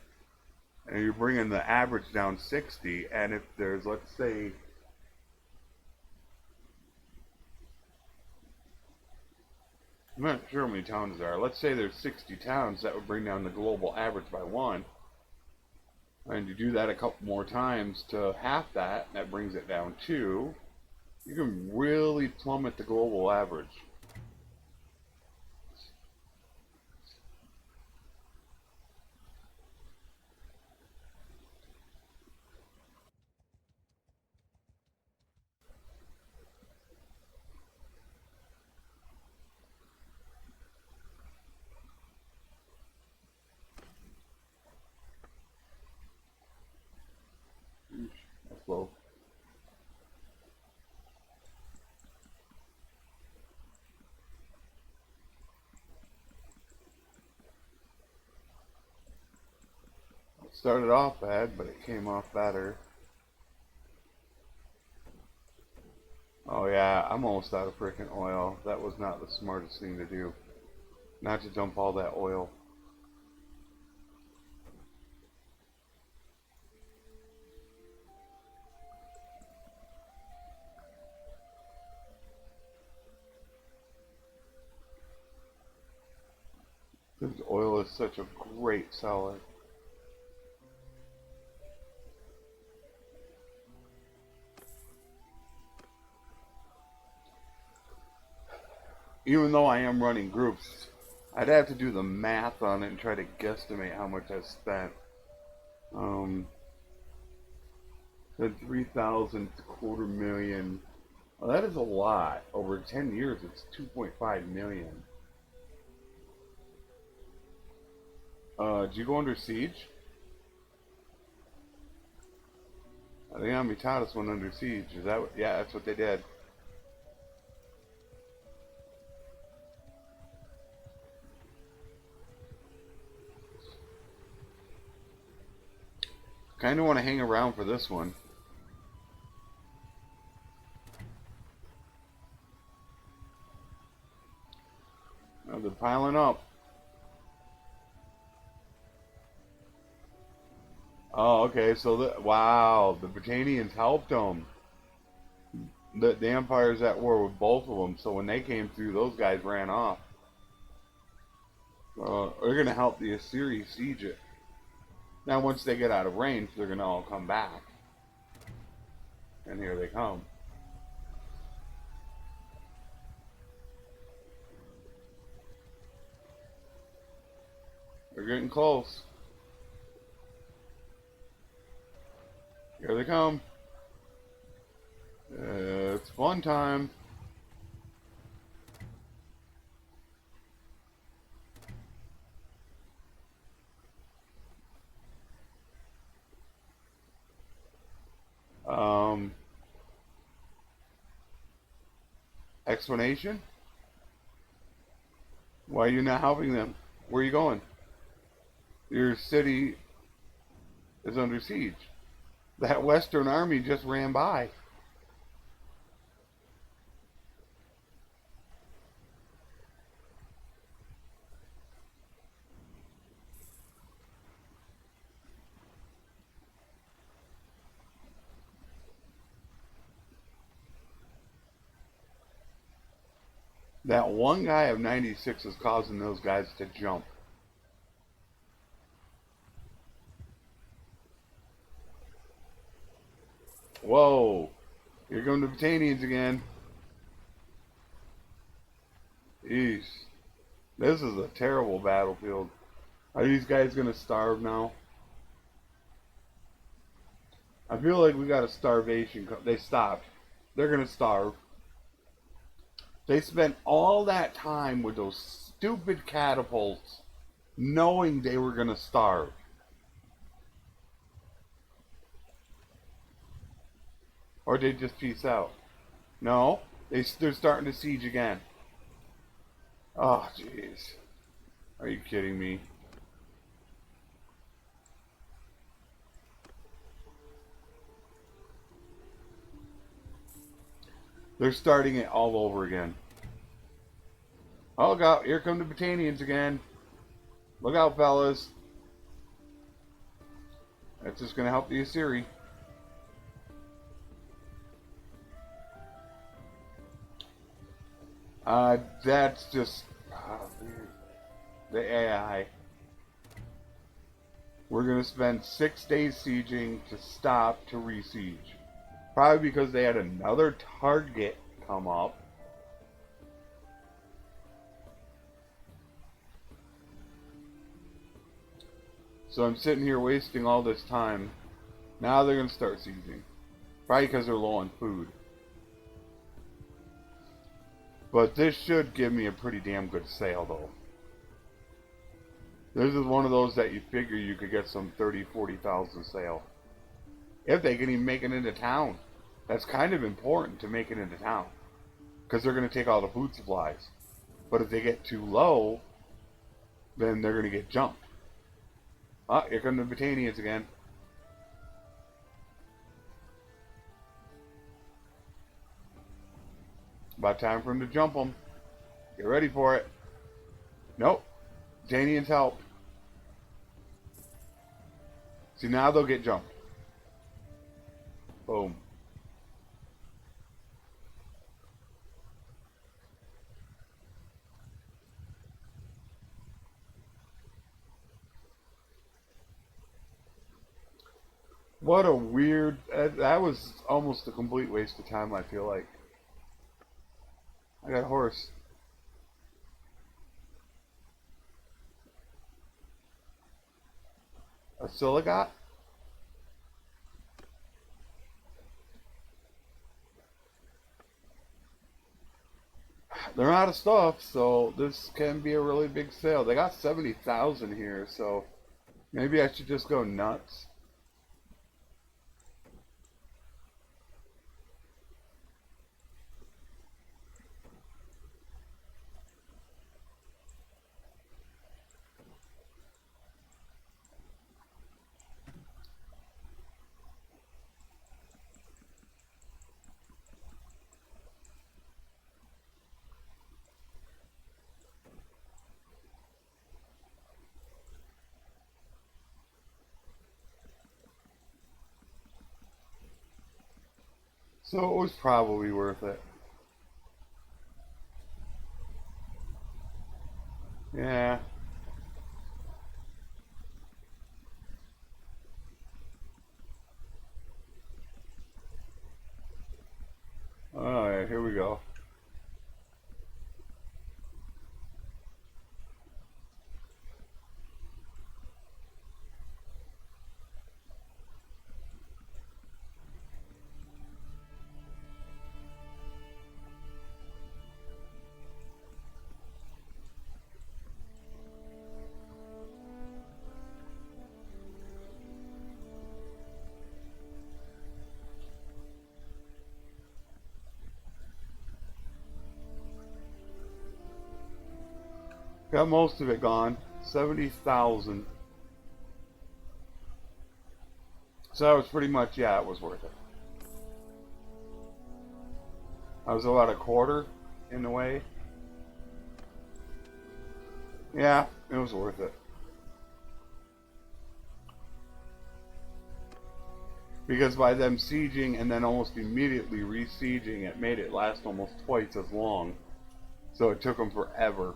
and you're bringing the average down 60, and if there's, let's say, I'm not sure how many towns there are. Let's say there's 60 towns, that would bring down the global average by 1. And you do that a couple more times to half that, that brings it down 2. You can really plummet the global average. That's low. Started off bad, but it came off better. Oh yeah, I'm almost out of freaking oil. That was not the smartest thing to do. Not to dump all that oil. Because oil is such a great seller. Even though I am running groups, I'd have to do the math on it and try to guesstimate how much I spent. Then 3,000, $250,000. Well, that is a lot. Over 10 years, it's 2.5 million. Did you go under siege? I think Amitatis went under siege. Is that what? Yeah, that's what they did. Kind of want to hang around for this one. Oh, they're piling up. Oh, okay. So, wow, the Britannians helped them. The Empire's at war with both of them. So when they came through, those guys ran off. They're going to help the Assyrians siege it. Now, once they get out of range, they're going to all come back. And here they come. They're getting close. Here they come. It's fun time. Explanation? Why are you not helping them? Where are you going? Your city is under siege. That Western army just ran by. That one guy of 96 is causing those guys to jump. Whoa. Here come the Britannians again. Eesh. This is a terrible battlefield. Are these guys going to starve now? I feel like we got a starvation. They stopped. They're going to starve. They spent all that time with those stupid catapults knowing they were going to starve. Or they just peace out. No, they're starting to siege again. Oh, jeez. Are you kidding me? They're starting it all over again. Oh, look out. Here come the Britannians again. Look out, fellas. That's just going to help the Assyri. That's just... the AI. We're going to spend 6 days sieging to stop to re-siege. Probably because they had another target come up. So I'm sitting here wasting all this time. Now they're going to start sieging. Probably because they're low on food. But this should give me a pretty damn good sale, though. This is one of those that you figure you could get some 30,000, 40,000 sale. If they can even make it into town. That's kind of important to make it into town. Because they're going to take all the food supplies. But if they get too low, then they're going to get jumped. Ah, here come the Botanians again. About time for him to jump them. Get ready for it. Nope. Botanians help. See, now they'll get jumped. Boom. What a weird... That was almost a complete waste of time, I feel like. I got a horse. A Siligot? They're out of stuff, so this can be a really big sale. They got 70,000 here, so maybe I should just go nuts. So it was probably worth it. Yeah. Alright, here we go. Got most of it gone. 70,000. So that was pretty much, yeah, it was worth it. I was about a quarter in the way. Yeah, it was worth it. Because by them sieging and then almost immediately re-sieging, it made it last almost twice as long. So it took them forever.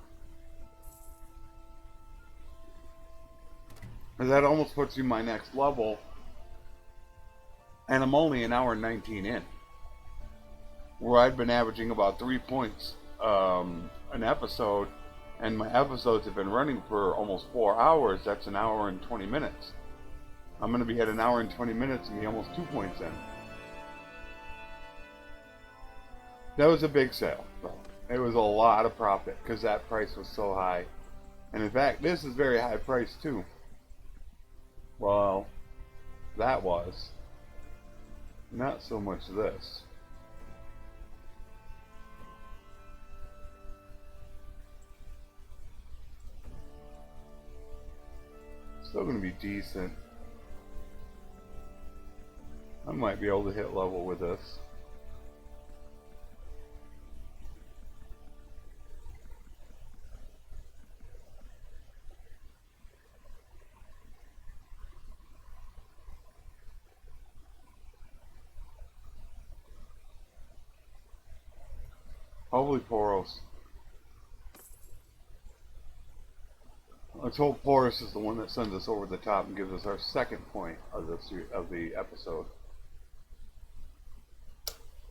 And that almost puts you my next level. And I'm only an hour and 19 in. Where I've been averaging about 3 points an episode. And my episodes have been running for almost 4 hours. That's an hour and 20 minutes. I'm going to be at an hour and 20 minutes and be almost 2 points in. That was a big sale, though. It was a lot of profit because that price was so high. And in fact, this is very high price too. Well, that was. Not so much this. Still going to be decent. I might be able to hit level with this. Hopefully Poros. Let's hope Poros is the one that sends us over the top and gives us our second point of the episode.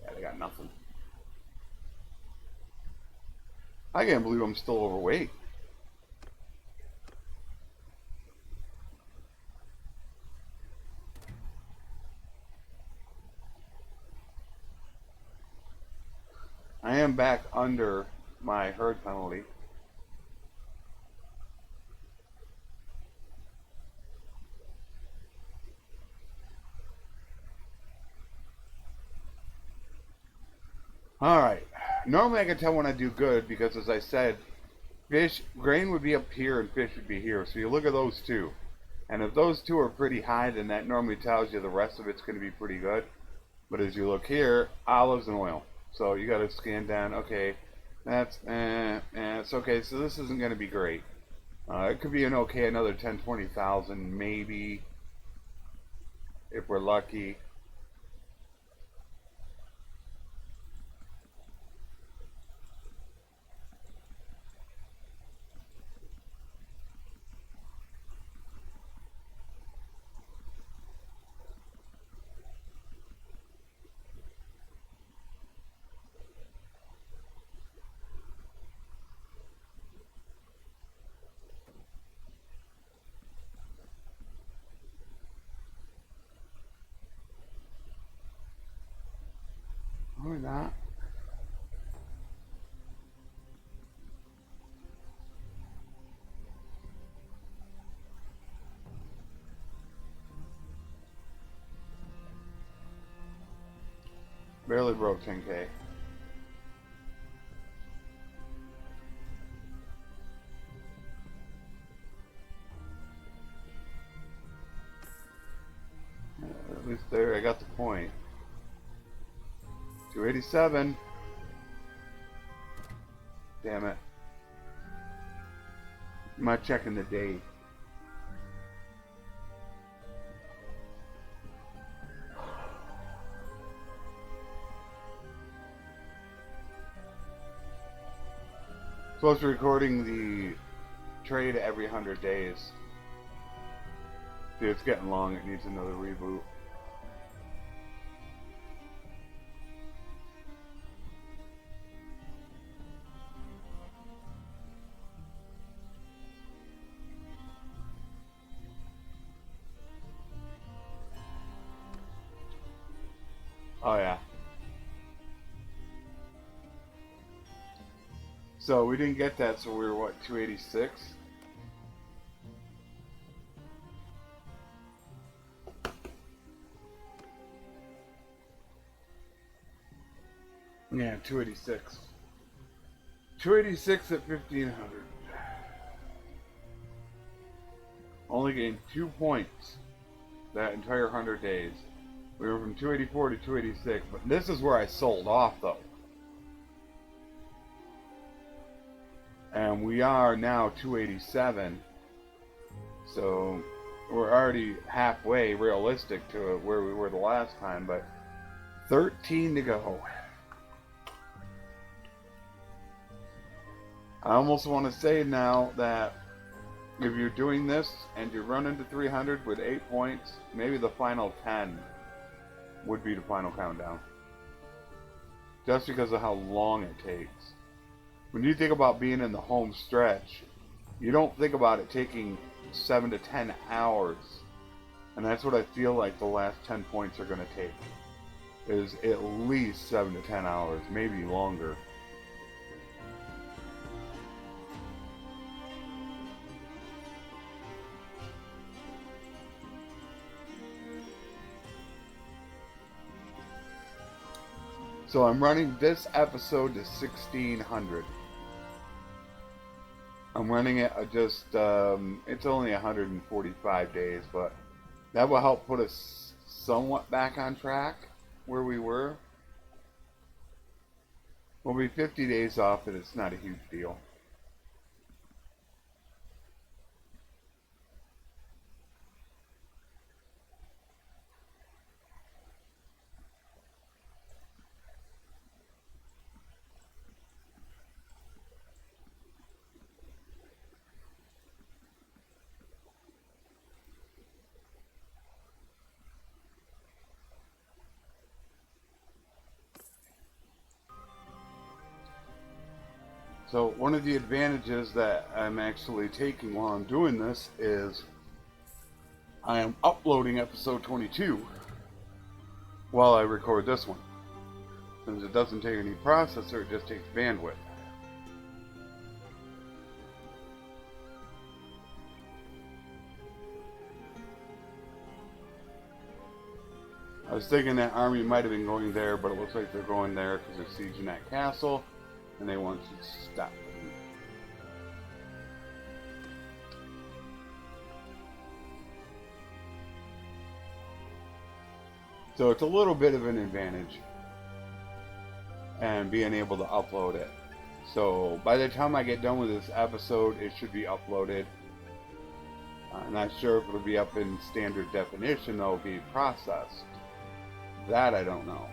Yeah, they got nothing. I can't believe I'm still overweight. I am back under my herd penalty. Alright. Normally I can tell when I do good because, as I said, grain would be up here and fish would be here. So you look at those two. And if those two are pretty high, then that normally tells you the rest of it's going to be pretty good. But as you look here, olives and oil. So you got to scan down. Okay, that's it's okay. So this isn't going to be great. It could be an okay, another 10, 20,000 maybe, if we're lucky. Or not. Barely broke 10K. At least there, I got the point. 287. Damn it. I'm not checking the date. Supposed to be recording the trade every 100 days. Dude, it's getting long. It needs another reboot. Oh yeah. So we didn't get that, so we were what, 286? Yeah, 286. 286 at 1500. Only gained 2 points that entire 100 days. We were from 284 to 286, but this is where I sold off though. And we are now 287. So we're already halfway realistic to where we were the last time, but 13 to go. I almost want to say now that if you're doing this and you run into 300 with 8 points, maybe the final 10 would be the final countdown. Just because of how long it takes. When you think about being in the home stretch, you don't think about it taking 7 to 10 hours. And that's what I feel like the last 10 points are going to take. Is at least 7 to 10 hours, maybe longer. So I'm running this episode to 1600. I'm running it just, it's only 145 days, but that will help put us somewhat back on track where we were. We'll be 50 days off, and it's not a huge deal. So one of the advantages that I'm actually taking while I'm doing this is I am uploading episode 22 while I record this one. Since it doesn't take any processor, it just takes bandwidth. I was thinking that army might have been going there, but it looks like they're going there because they're sieging that castle. And they want you to stop. So it's a little bit of an advantage, and being able to upload it. So by the time I get done with this episode, it should be uploaded. I'm not sure if it'll be up in standard definition, though, be processed. That I don't know.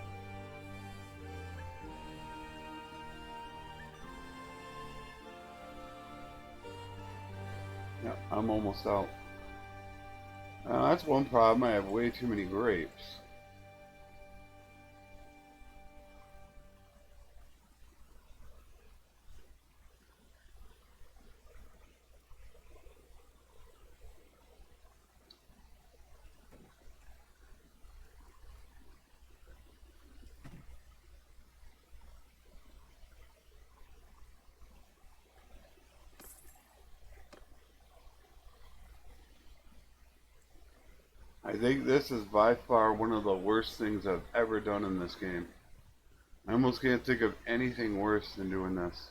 Yep, I'm almost out. That's one problem. I have way too many grapes. I think this is by far one of the worst things I've ever done in this game. I almost can't think of anything worse than doing this.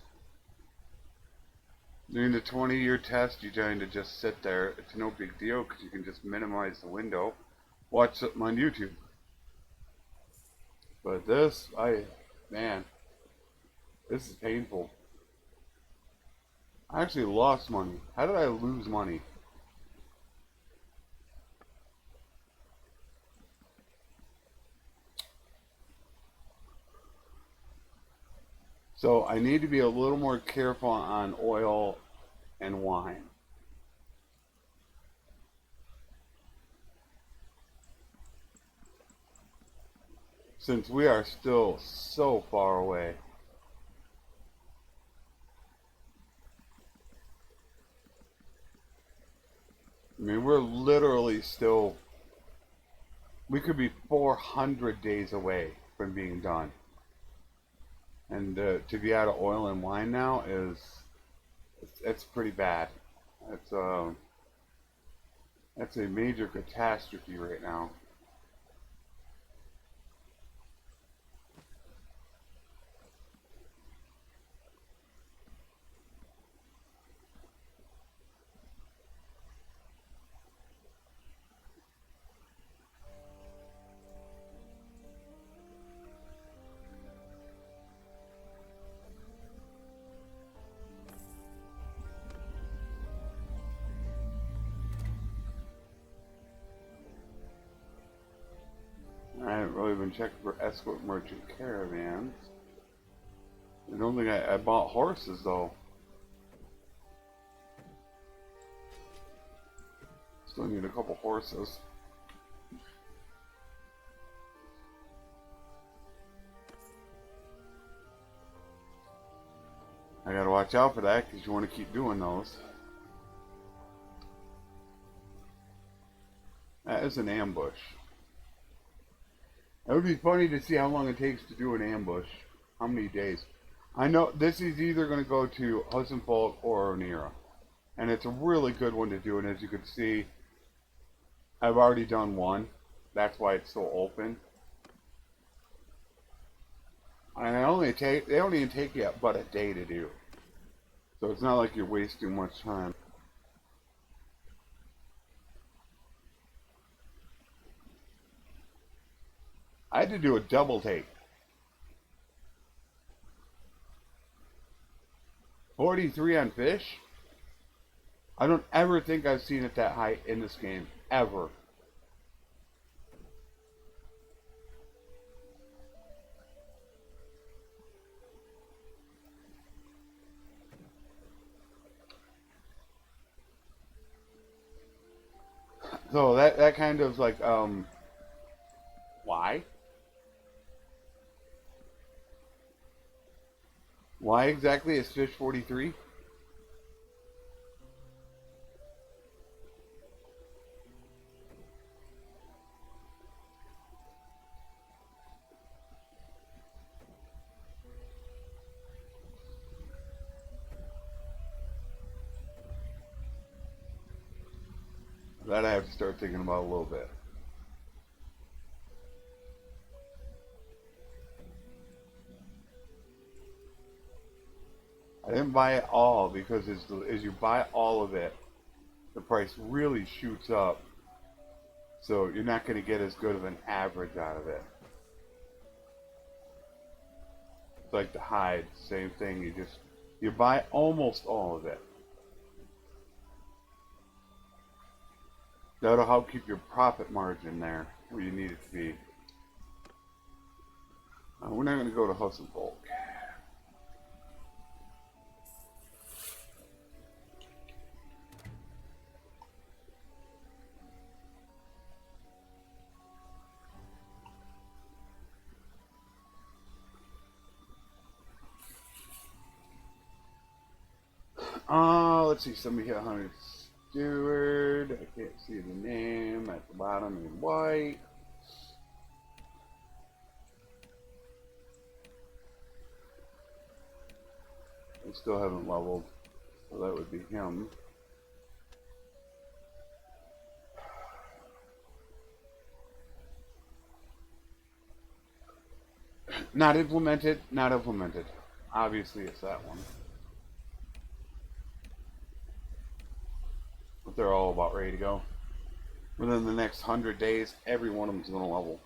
Doing the 20-year test, you trying to just sit there. It's no big deal because you can just minimize the window, watch something on YouTube. But this, man, this is painful. I actually lost money. How did I lose money? So I need to be a little more careful on oil and wine. Since we are still so far away. I mean, we're literally still, we could be 400 days away from being done. And to be out of oil and wine now it's pretty bad. That's a major catastrophe right now. I haven't really been checking for escort merchant caravans. I don't think I bought horses though. Still need a couple horses. I gotta watch out for that because you want to keep doing those. That is an ambush. It would be funny to see how long it takes to do an ambush. How many days? I know this is either going to go to Hudson Folk or Onira. And it's a really good one to do. And as you can see, I've already done one. That's why it's still open. And they only take you but a day to do. So it's not like you're wasting much time. I had to do a double take. 43 on fish? I don't ever think I've seen it that high in this game. Ever. So that kind of like, why? Why exactly is fish 43? That I have to start thinking about a little bit. I didn't buy it all because as you buy all of it, the price really shoots up. So you're not going to get as good of an average out of it. It's like the hide, same thing. You buy almost all of it. That'll help keep your profit margin there where you need it to be. We're not going to go to Hustle Bulk. Let's see. Somebody hit 100 Steward. I can't see the name at the bottom in white. I still haven't leveled, so that would be him. Not implemented, not implemented. Obviously, it's that one. But they're all about ready to go. Within the next 100 days, every one of them is going to level.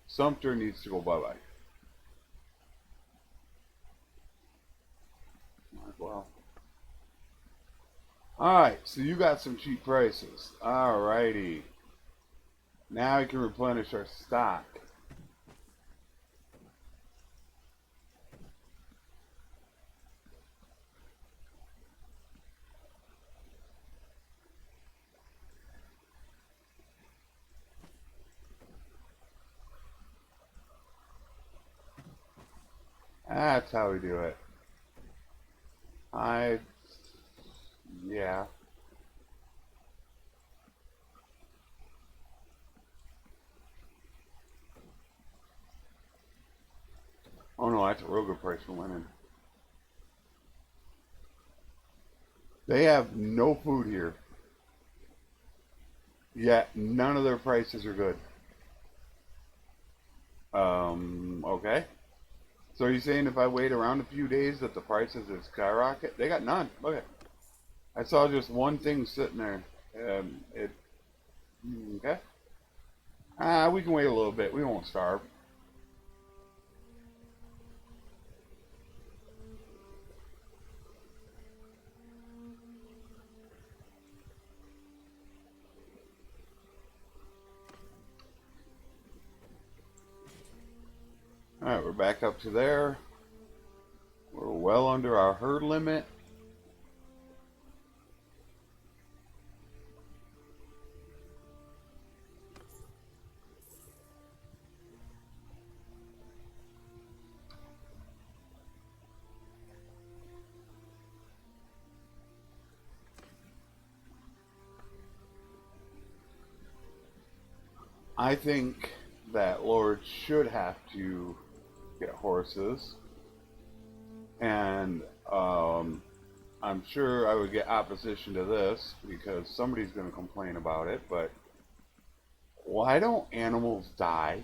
Sumter needs to go bye-bye. Well. Alright, so you got some cheap prices. Alrighty. Now we can replenish our stock. That's how we do it. Yeah. Oh no, that's a real good price for linen. They have no food here. Yet none of their prices are good. Okay. So are you saying if I wait around a few days that the prices will skyrocket? They got none. Look at. I saw just one thing sitting there. Okay. We can wait a little bit. We won't starve. Alright, we're back up to there. We're well under our herd limit. I think that Lord should have to get horses, and I'm sure I would get opposition to this because somebody's going to complain about it, but why don't animals die?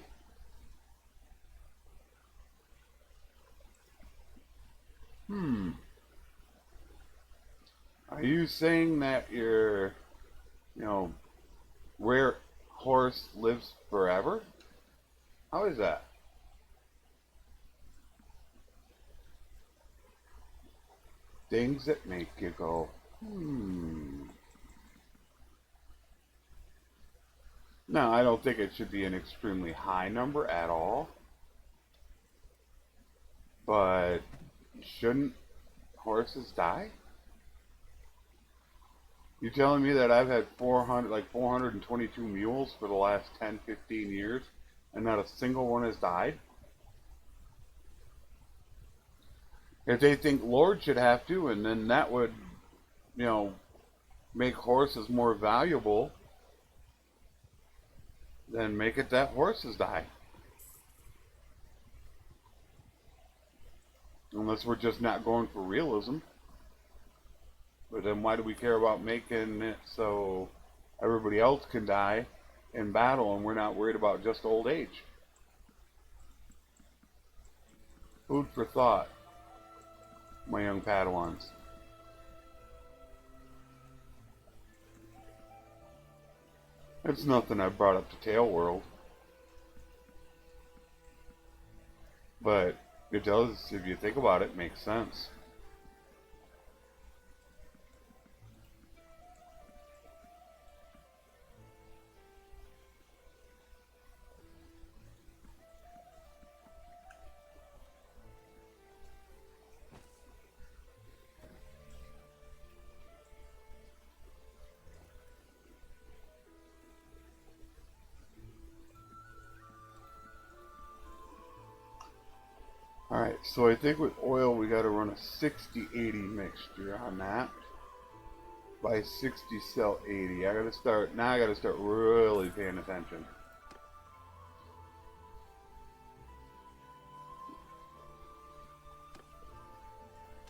Are you saying that your, rare horse lives forever? How is that? Things that make you go, No, I don't think it should be an extremely high number at all. But shouldn't horses die? You telling me that I've had 422 mules for the last 10, 15 years and not a single one has died? If they think Lord should have to, and then that would, make horses more valuable, then make it that horses die. Unless we're just not going for realism. But then why do we care about making it so everybody else can die in battle and we're not worried about just old age? Food for thought, my young Padawans. It's nothing I brought up to Tail World. But it does, if you think about it, make sense. Alright, so I think with oil we gotta run a 60-80 mixture on that. By 60 sell 80. I gotta start really paying attention.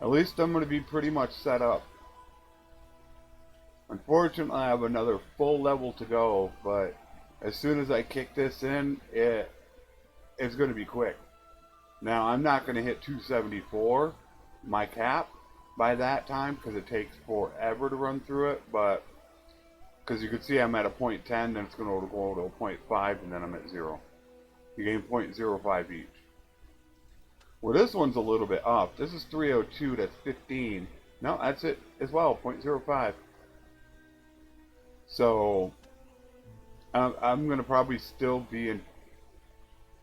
At least I'm gonna be pretty much set up. Unfortunately I have another full level to go, but as soon as I kick this in, it's gonna be quick. Now, I'm not going to hit 274, my cap, by that time, because it takes forever to run through it, but, because you can see I'm at a 0.10, then it's going to go to a 0.5, and then I'm at 0. You gain 0.05 each. Well, this one's a little bit off. This is 302, that's 15. No, that's it as well, 0.05. So, I'm going to probably still be in,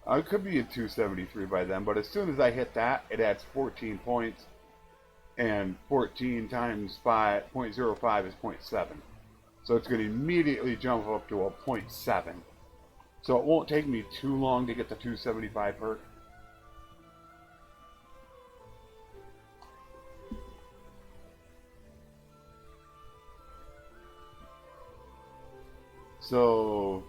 I could be at 273 by then, but as soon as I hit that, it adds 14 points, and 14 times 0.05 is 0.7. So it's going to immediately jump up to a 0.7. So it won't take me too long to get the 275 perk. So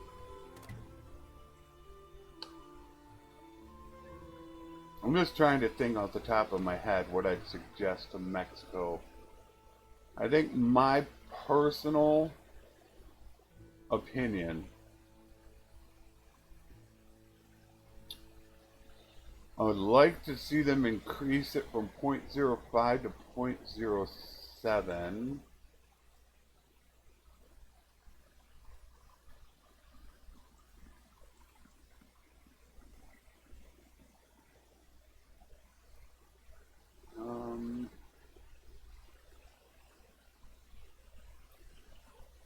I'm just trying to think off the top of my head what I'd suggest to Mexico. I think my personal opinion, I would like to see them increase it from 0.05 to 0.07.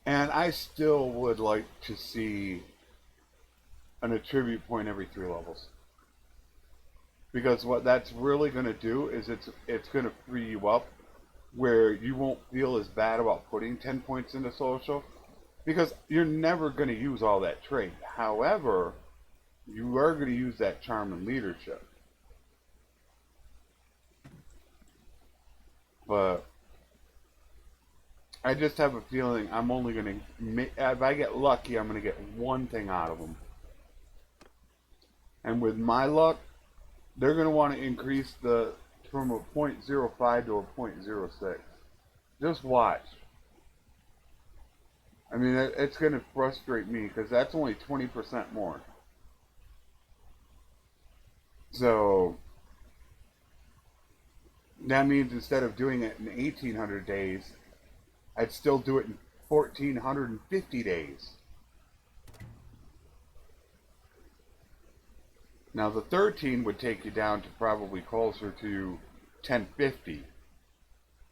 And I still would like to see an attribute point every 3 levels. Because what that's really going to do is it's going to free you up where you won't feel as bad about putting 10 points into social. Because you're never going to use all that trade. However, you are going to use that charm and leadership. But I just have a feeling I'm only going to, if I get lucky, I'm going to get one thing out of them. And with my luck, they're going to want to increase from a 0.05 to a 0.06. Just watch. I mean, it's going to frustrate me because that's only 20% more. So that means instead of doing it in 1,800 days, I'd still do it in 1,450 days. Now the 13 would take you down to probably closer to 1050.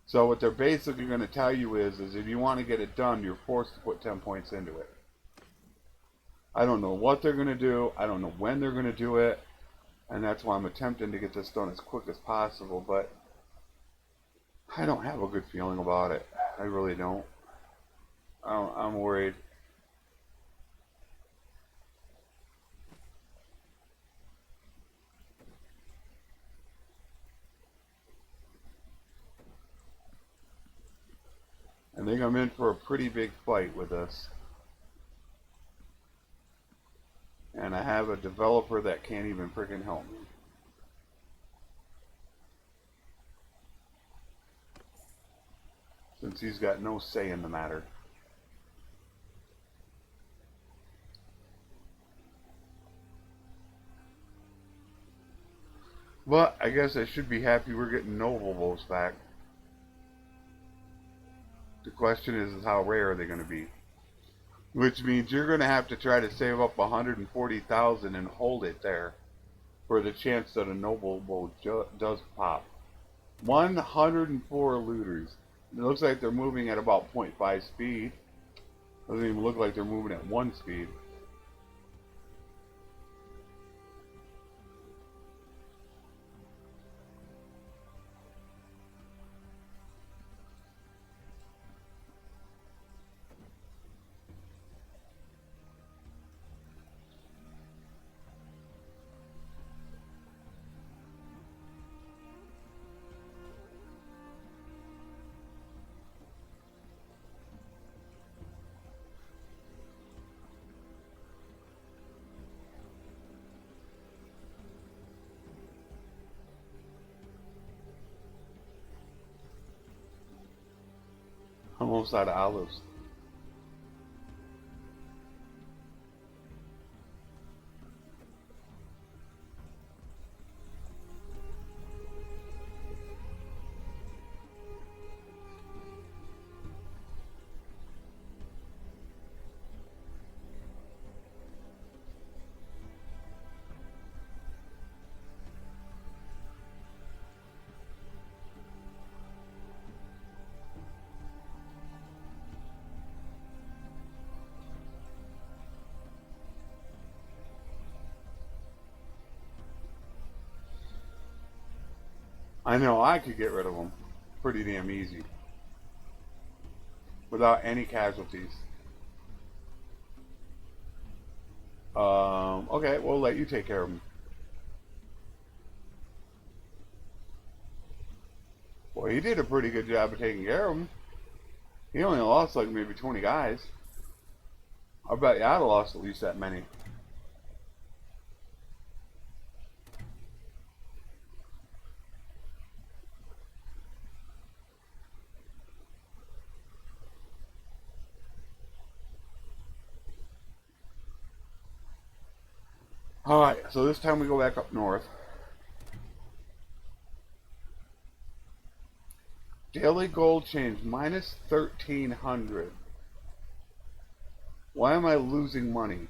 So what they're basically going to tell you is if you want to get it done, you're forced to put 10 points into it. I don't know what they're going to do. I don't know when they're going to do it. And that's why I'm attempting to get this done as quick as possible. But I don't have a good feeling about it. I really don't. I'm worried. I think I'm in for a pretty big fight with this. And I have a developer that can't even freaking help me. since he's got no say in the matter. But I guess I should be happy we're getting noble votes back. The question is how rare are they going to be? Which means you're going to have to try to save up 140,000 and hold it there for the chance that a noble vote does pop. 104 looters. It looks like they're moving at about 0.5 speed. Doesn't even look like they're moving at 1 speed. Almost out of olives. I know I could get rid of them pretty damn easy without any casualties. Okay, we'll let you take care of them. Well, he did a pretty good job of taking care of them. He only lost like maybe 20 guys. I bet you I'd have lost at least that many. Alright, so this time we go back up north. Daily gold change minus 1,300. Why am I losing money?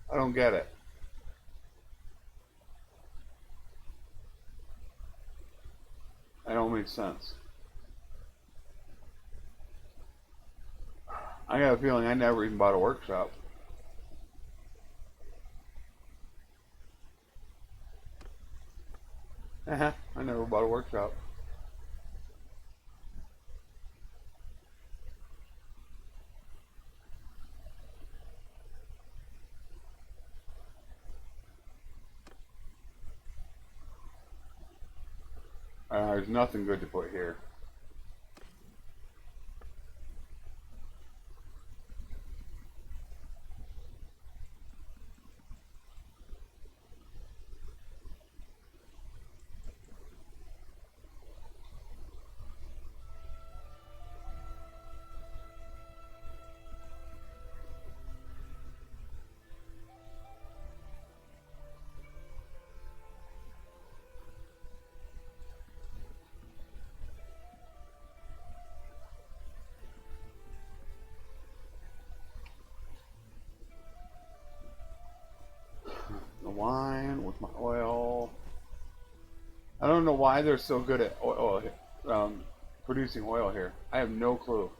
I don't get it. That don't make sense. I got a feeling I never even bought a workshop. I never bought a workshop. There's nothing good to put here. The wine with my oil. I don't know why they're so good at oil, producing oil here. I have no clue.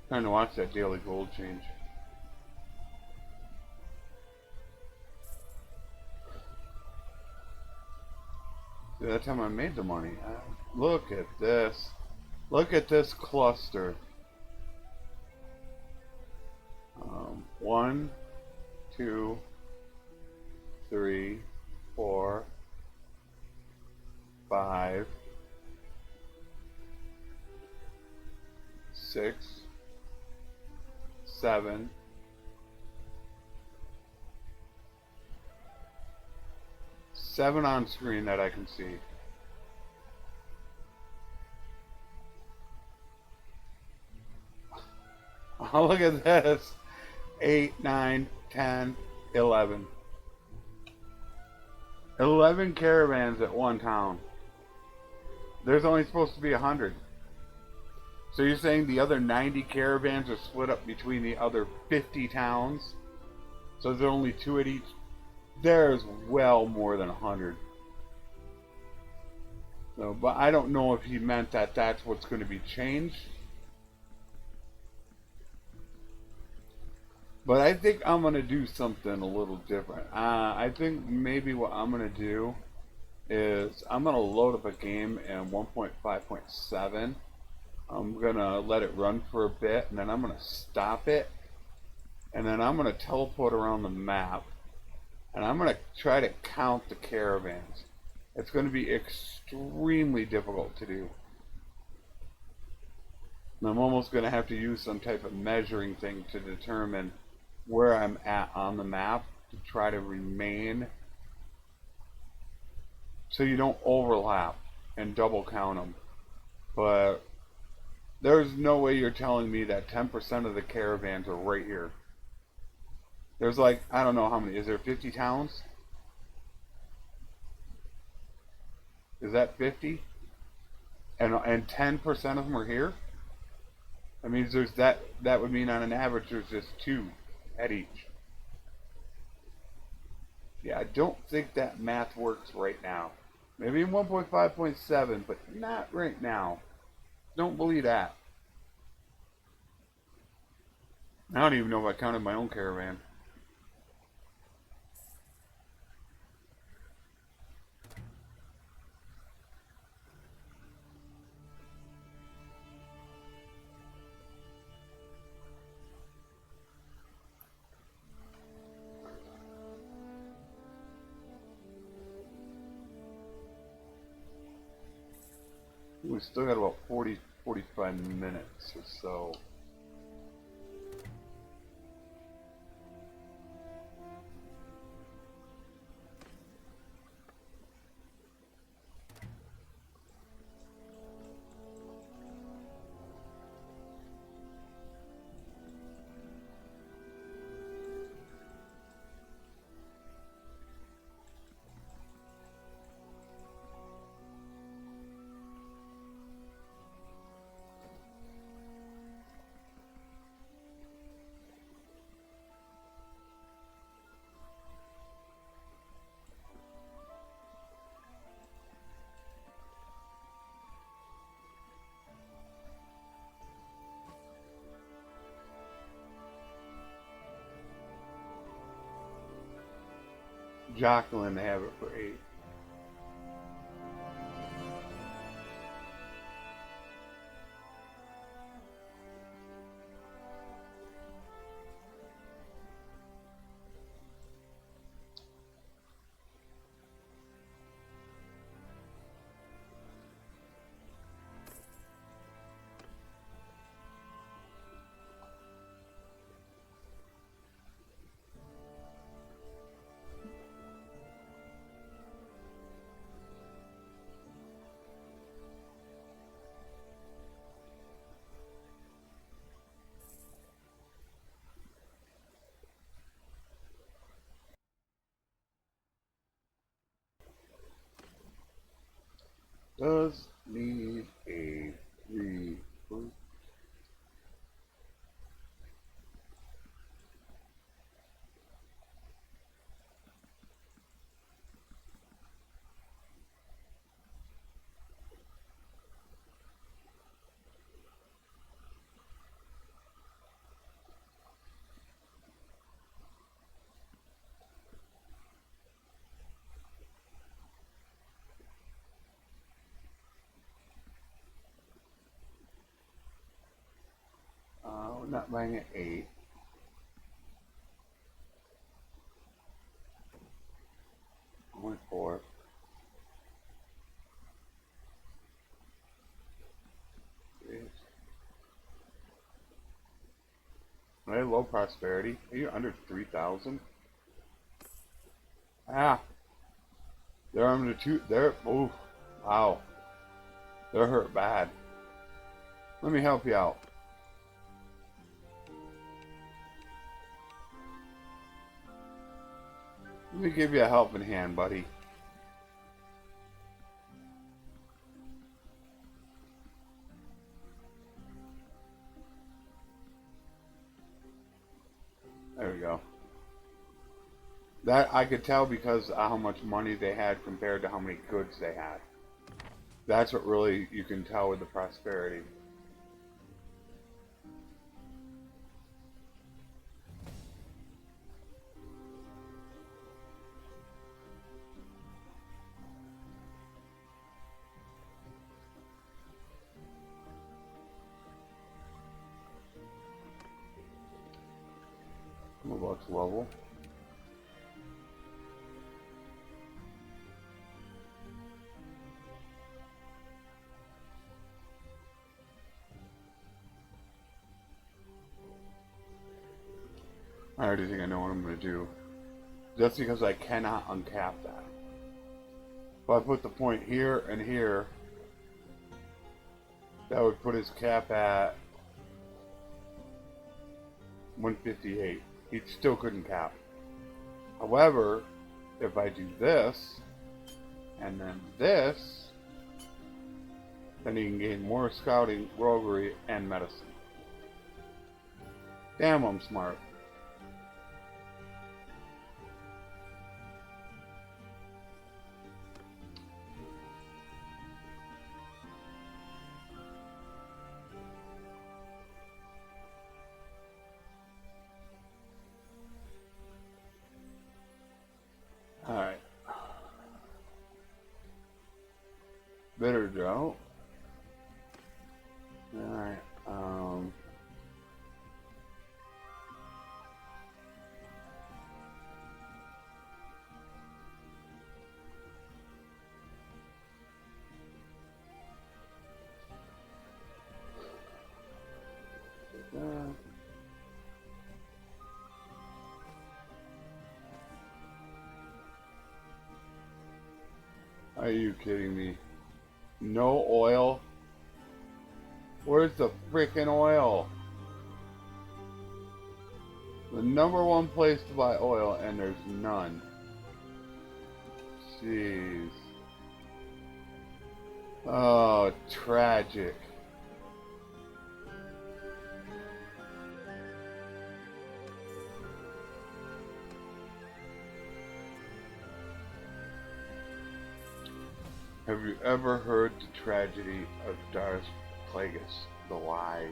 Trying to watch that daily gold change. That's how I made the money. Look at this. Look at this cluster. 1, 2, 3, 4, 5, 6, 7, 7 on screen that I can see. Oh, look at this. 8, 9, 10, 11. 11 caravans at one town. There's only supposed to be 100. So you're saying the other 90 caravans are split up between the other 50 towns? So there's only 2 at each? There's well more than 100. So, but I don't know if he meant that that's what's going to be changed. But I think I'm going to do something a little different. I think maybe what I'm going to do is I'm going to load up a game in 1.5.7. I'm going to let it run for a bit, and then I'm going to stop it. And then I'm going to teleport around the map. And I'm going to try to count the caravans. It's going to be extremely difficult to do. And I'm almost going to have to use some type of measuring thing to determine where I'm at on the map to try to remain so you don't overlap and double count them. But there's no way you're telling me that 10% of the caravans are right here. There's like, I don't know how many. Is there 50 towns? Is that 50? And 10% of them are here? That means there's that would mean on an average there's just 2 at each. Yeah, I don't think that math works right now. Maybe in 1.5.7, but not right now. Don't believe that. I don't even know if I counted my own caravan. We still got about 45 minutes or so. Jacqueline, they have it for 8. Does need a reboot. I'm not buying at 8. I went 4. Are they low prosperity? Are you under 3,000? Ah, they're under 2. They're, ooh, wow. They're hurt bad. Let me help you out. Let me give you a helping hand, buddy. There we go. That I could tell because of how much money they had compared to how many goods they had. That's what really you can tell with the prosperity. I'm about to level. I already think I know what I'm going to do. Just because I cannot uncap that. If I put the point here and here, that would put his cap at 158. He still couldn't cap. However, if I do this, and then this, then he can gain more scouting, roguery, and medicine. Damn, I'm smart. Alright. Bitter drought. Alright, are you kidding me? No oil? Where's the freaking oil? The #1 place to buy oil, and there's none. Jeez. Oh, tragic. Have you ever heard the tragedy of Darth Plagueis the Wise?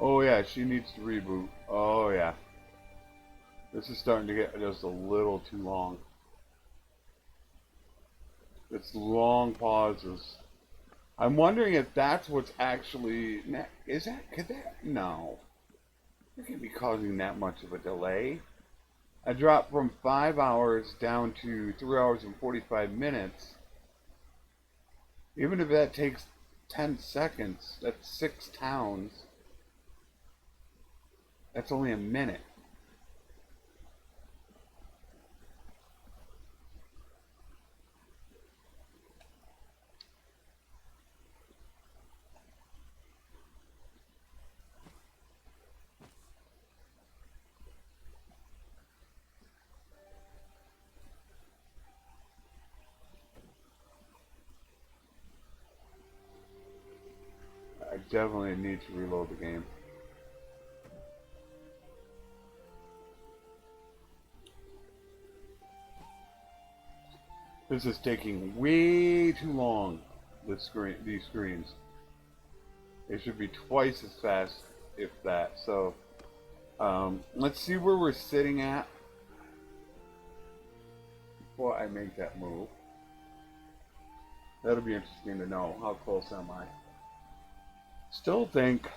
Oh yeah, she needs to reboot. Oh yeah. This is starting to get just a little too long. It's long pauses. I'm wondering if that's what's actually... Is that... Could that... No. It can't be causing that much of a delay. I dropped from 5 hours down to 3 hours and 45 minutes. Even if that takes 10 seconds, that's 6 towns. That's only a minute. I definitely need to reload the game. This is taking way too long. These screens. They should be twice as fast, if that. So, let's see where we're sitting at before I make that move. That'll be interesting to know. How close am I? Still think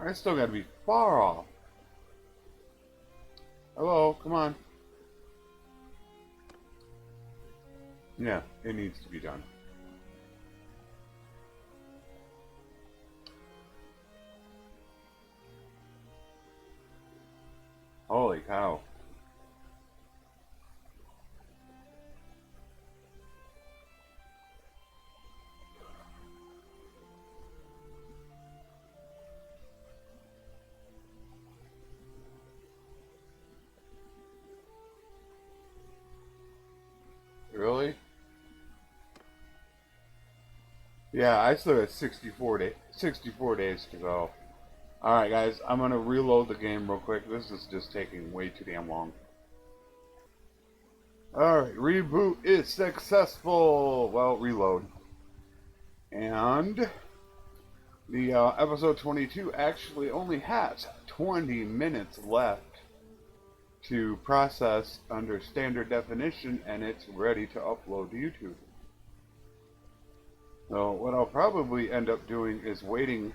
I still got to be far off. Hello, come on. Yeah, it needs to be done. Holy cow. Really? Yeah, I still got 64 days to go. Alright guys, I'm gonna reload the game real quick. This is just taking way too damn long. Alright, reboot is successful. Well, reload. And the episode 22 actually only has 20 minutes left to process under standard definition, and it's ready to upload to YouTube. So what I'll probably end up doing is waiting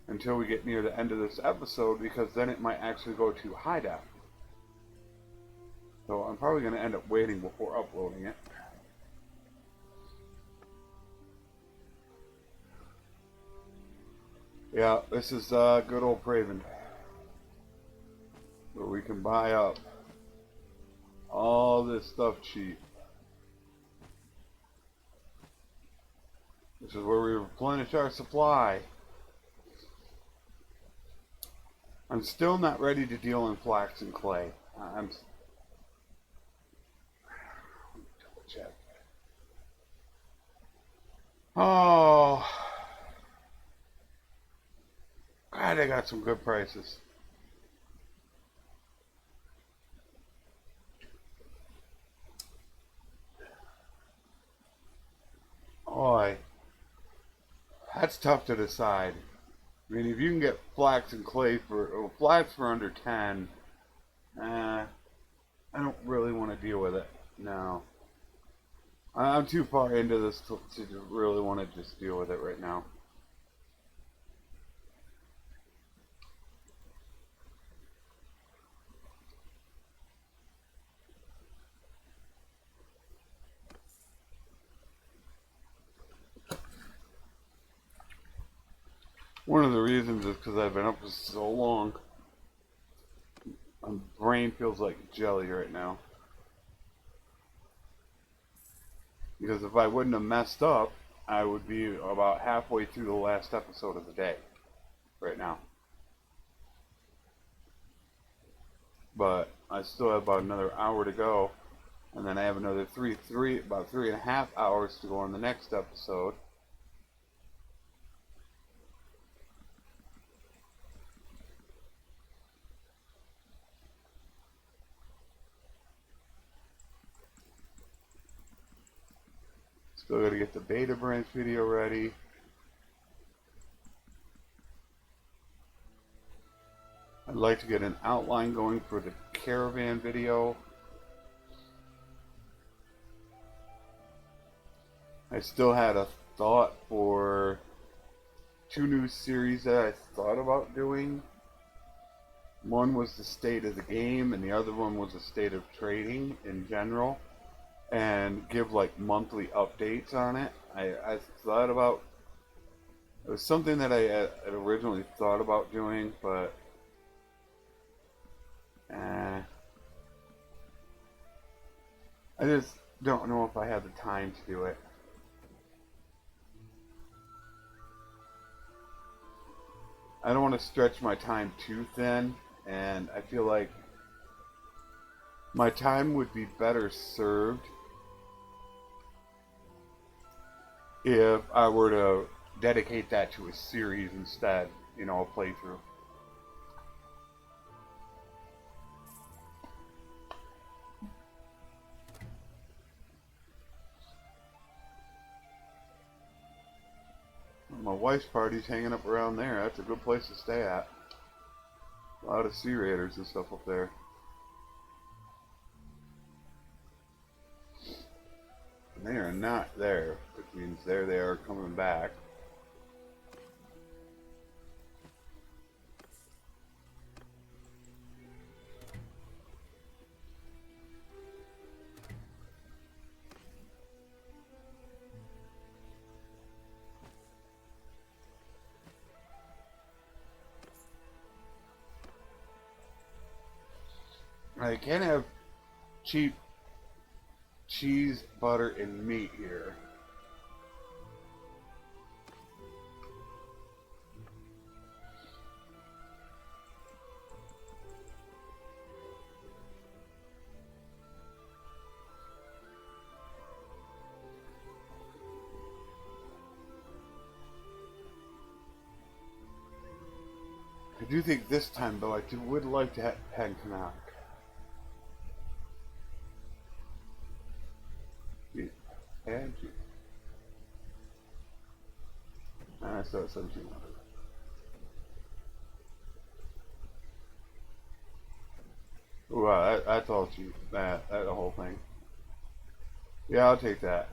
until we get near the end of this episode, because then it might actually go to high def. So I'm probably going to end up waiting before uploading it. Yeah, this is good old Praven, where we can buy up all this stuff cheap. This is where we replenish our supply. I'm still not ready to deal in flax and clay. I'm double check. Oh, God, I got some good prices. Boy, that's tough to decide. I mean, if you can get flax and clay for flax for under 10, I don't really want to deal with it. No, I'm too far into this to really want to just deal with it right now. One of the reasons is because I've been up for so long. My brain feels like jelly right now. Because if I wouldn't have messed up, I would be about halfway through the last episode of the day right now. But I still have about another hour to go, and then I have another about 3.5 hours to go on the next episode. Still got to get the beta branch video ready. I'd like to get an outline going for the caravan video. I still had a thought for 2 new series that I thought about doing. One was the state of the game, and the other one was the state of trading in general, and give like monthly updates on it. I thought about, it was something that I had originally thought about doing, but I just don't know if I have the time to do it. I don't want to stretch my time too thin, and I feel like my time would be better served if I were to dedicate that to a series instead, you know, a playthrough. wife's party's hanging up around there. That's a good place to stay at. A lot of sea raiders and stuff up there. And they are not there, which means there they are coming back. I can't have cheap cheese, butter, and meat here. I do think this time, though, I would like to have Canuck. And I still have 1700. Wow, that's all cheap. That the whole thing. Yeah, I'll take that.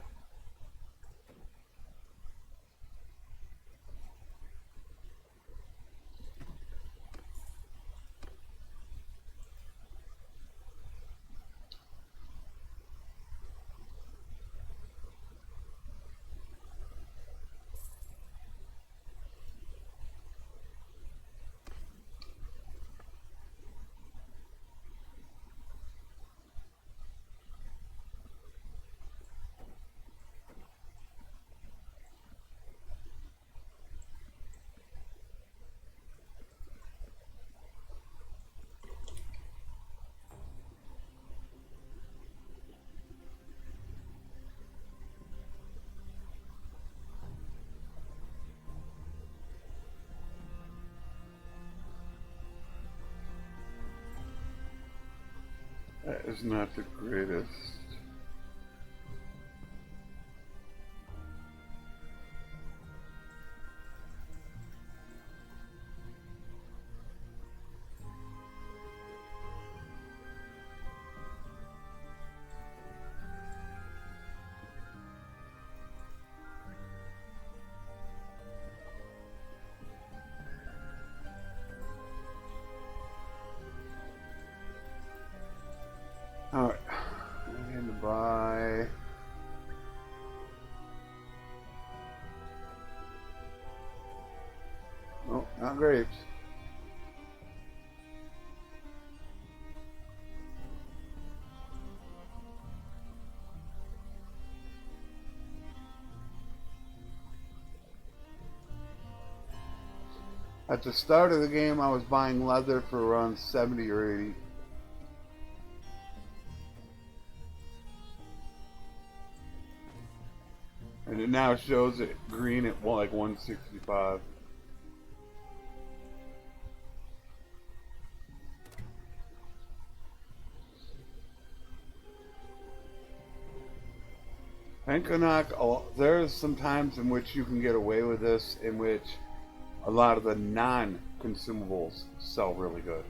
That is not the greatest. Alright, I'm going to buy oh, not grapes. At the start of the game, I was buying leather for around 70 or 80. And it now shows it green at like 165. Penkanak, there's some times in which you can get away with this, in which a lot of the non-consumables sell really good.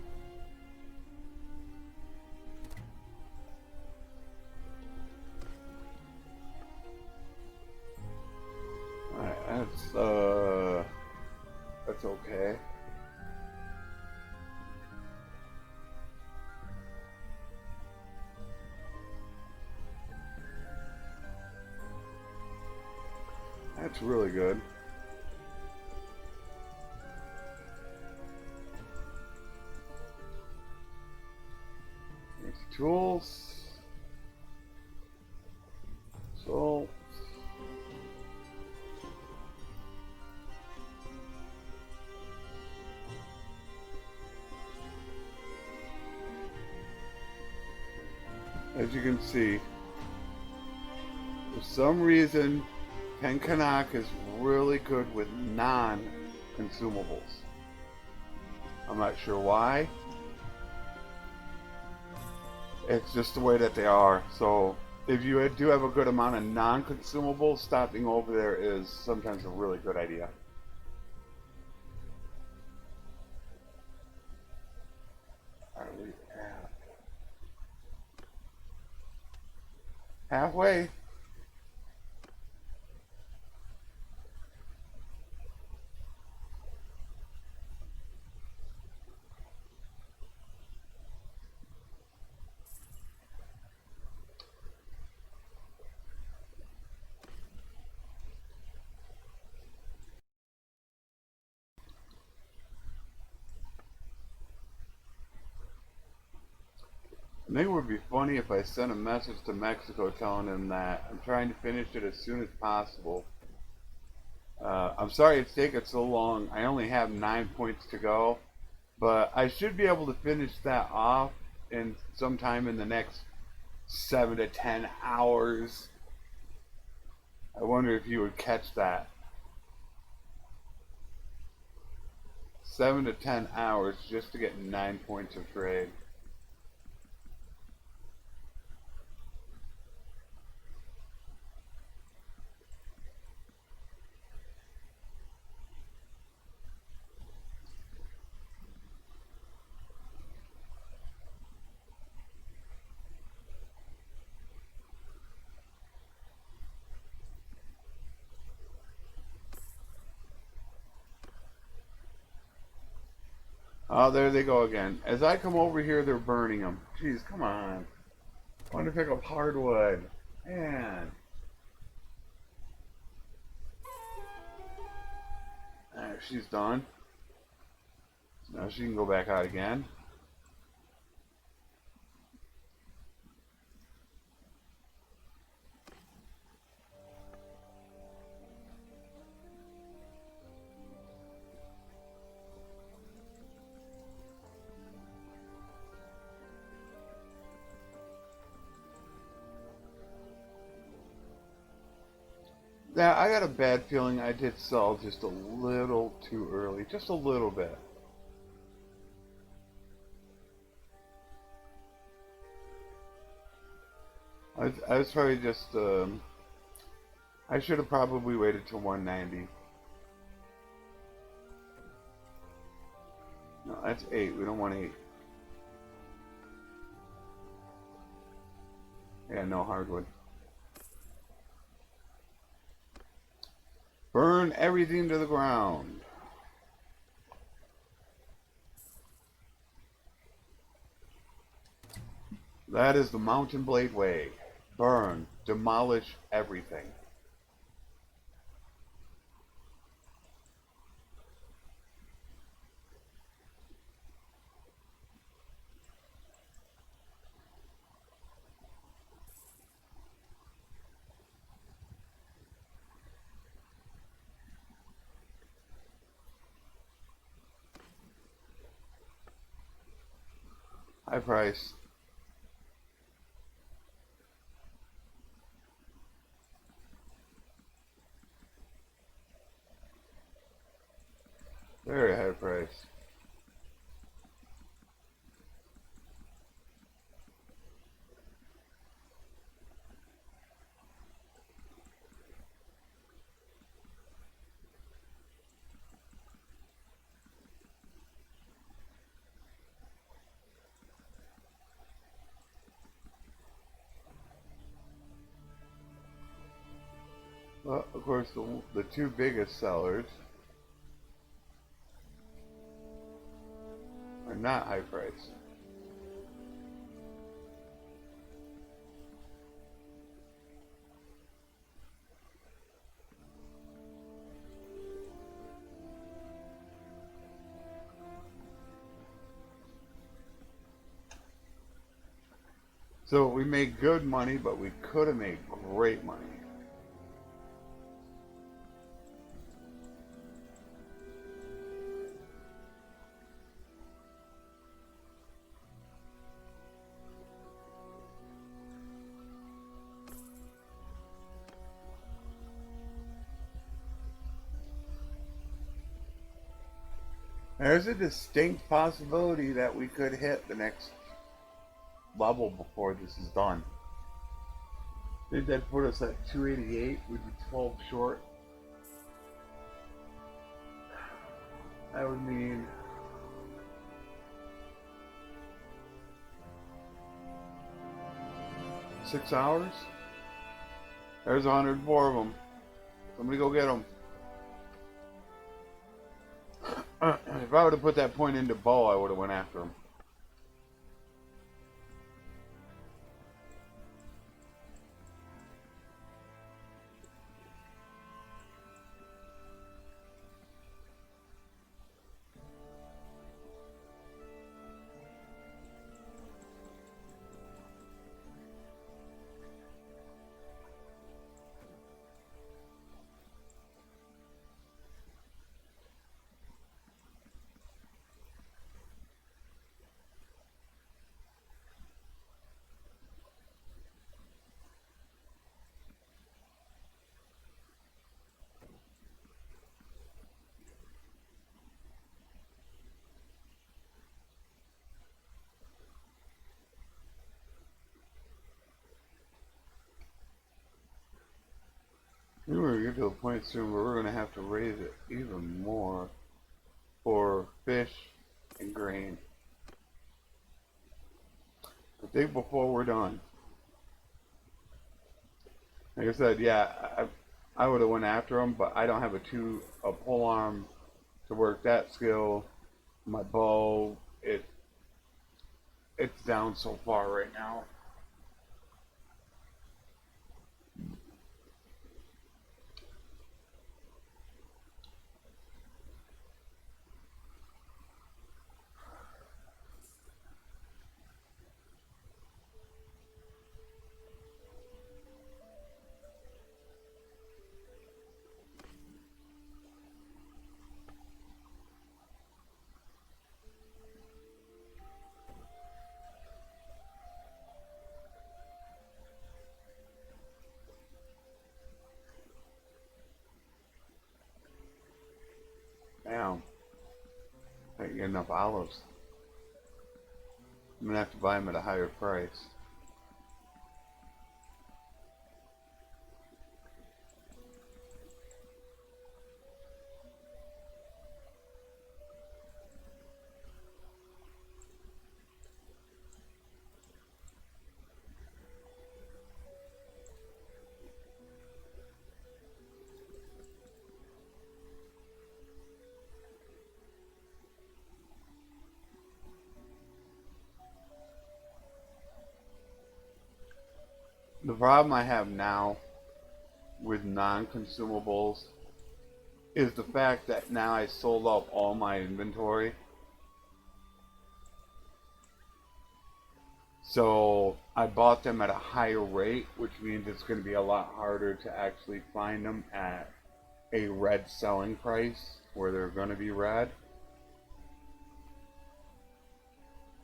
That's okay. That's really good. There's tools. Salt. As you can see, for some reason, Penkanak is really good with non-consumables. I'm not sure why. It's just the way that they are. So if you do have a good amount of non-consumables, stopping over there is sometimes a really good idea. Halfway. I think it would be funny if I sent a message to Mexico telling him that I'm trying to finish it as soon as possible. I'm sorry it's taken so long. I only have 9 points to go, but I should be able to finish that off in sometime in the next 7 to 10 hours. I wonder if you would catch that. 7 to 10 hours just to get 9 points of trade. Oh, there they go again. As I come over here, they're burning them. Jeez, come on. I want to pick up hardwood. Man. She's done. Now she can go back out again. Yeah, I got a bad feeling I did sell just a little too early. Just a little bit. I was probably just, I should have probably waited till 190. No, that's 8. We don't want 8. Yeah, no hardwood. Burn everything to the ground. That is the Mountain Blade way. Burn. Demolish everything. High price. Very high price. Well, of course, the two biggest sellers are not high price. So we made good money, but we could have made great money. There's a distinct possibility that we could hit the next level before this is done. I think that put us at 288, we'd be 12 short. That would mean $6 hours. There's 104 of them. Somebody go get them. If I would have put that point into bow, I would have went after them. We're going to get to a point soon where we're going to have to raise it even more for fish and grain. I think before we're done. Like I said, yeah, I would have went after them, but I don't have a pole arm to work that skill. My bow, it's down so far right now. Damn. I can't get enough olives. I'm going to have to buy them at a higher price. The problem I have now with non-consumables is the fact that now I sold out all my inventory. So I bought them at a higher rate, which means it's going to be a lot harder to actually find them at a red selling price where they're going to be red.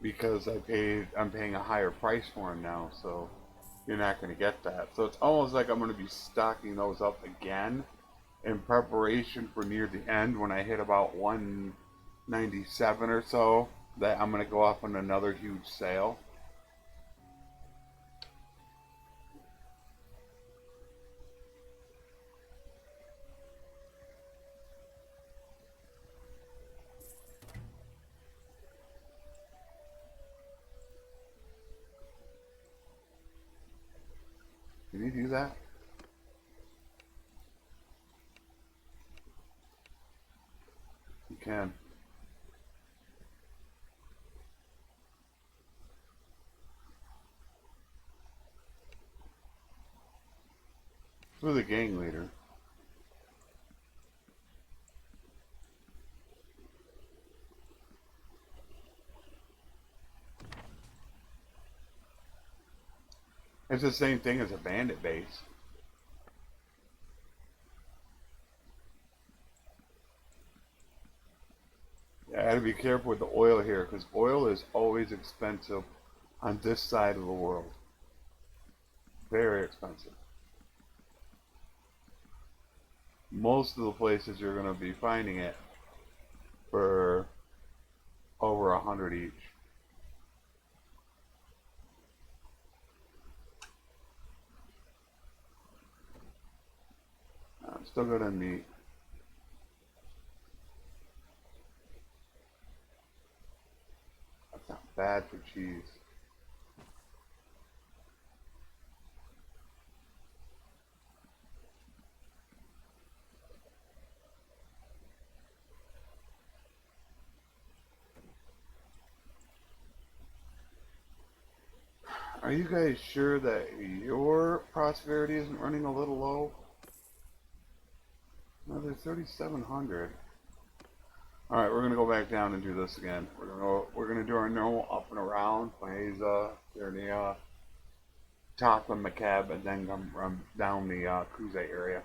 Because I'm paying a higher price for them now, so you're not going to get that. So it's almost like I'm going to be stocking those up again in preparation for near the end when I hit about 197 or so, that I'm going to go off on another huge sale. Can you do that? You can. Who's the gang leader? It's the same thing as a bandit base. I gotta be careful with the oil here, because oil is always expensive on this side of the world. Very expensive. Most of the places you're going to be finding it for over 100 each. I'm still good on meat. That's not bad for cheese. Are you guys sure that your prosperity isn't running a little low? No, they're 3,700. All right, we're gonna go back down and do this again. We're gonna do our normal up and around Maeza, there in the top of McCab, and then come down the Kuze area.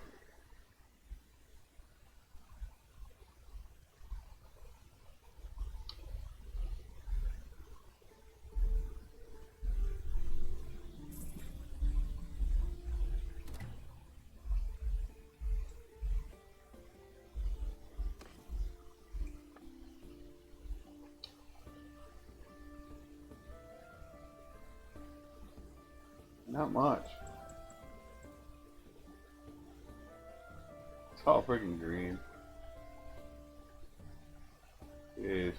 Not much. It's all freaking green. Jeez.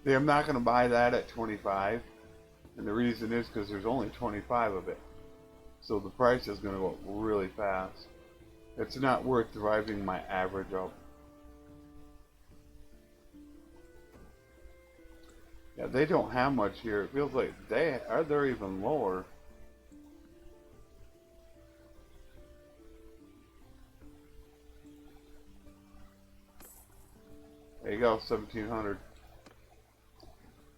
See, I'm not going to buy that at 25, and the reason is because there's only 25 of it. So the price is going to go up really fast. It's not worth driving my average up. Yeah, they don't have much here. It feels like they're even lower. There you go, 1,700.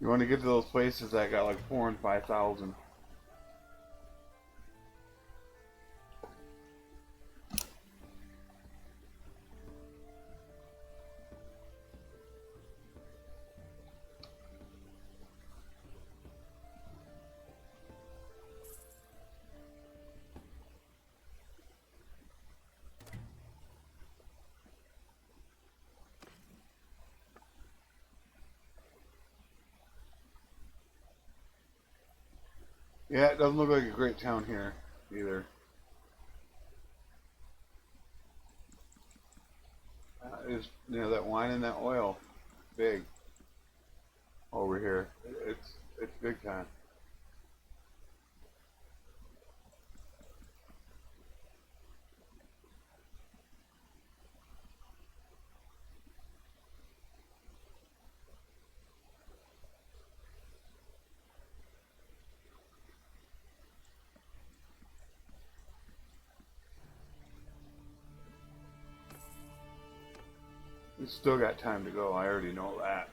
You want to get to those places that got like 4,000 and 5,000. Yeah, it doesn't look like a great town here either. Is that wine and that oil big over here? It's big time. We still got time to go. I already know that.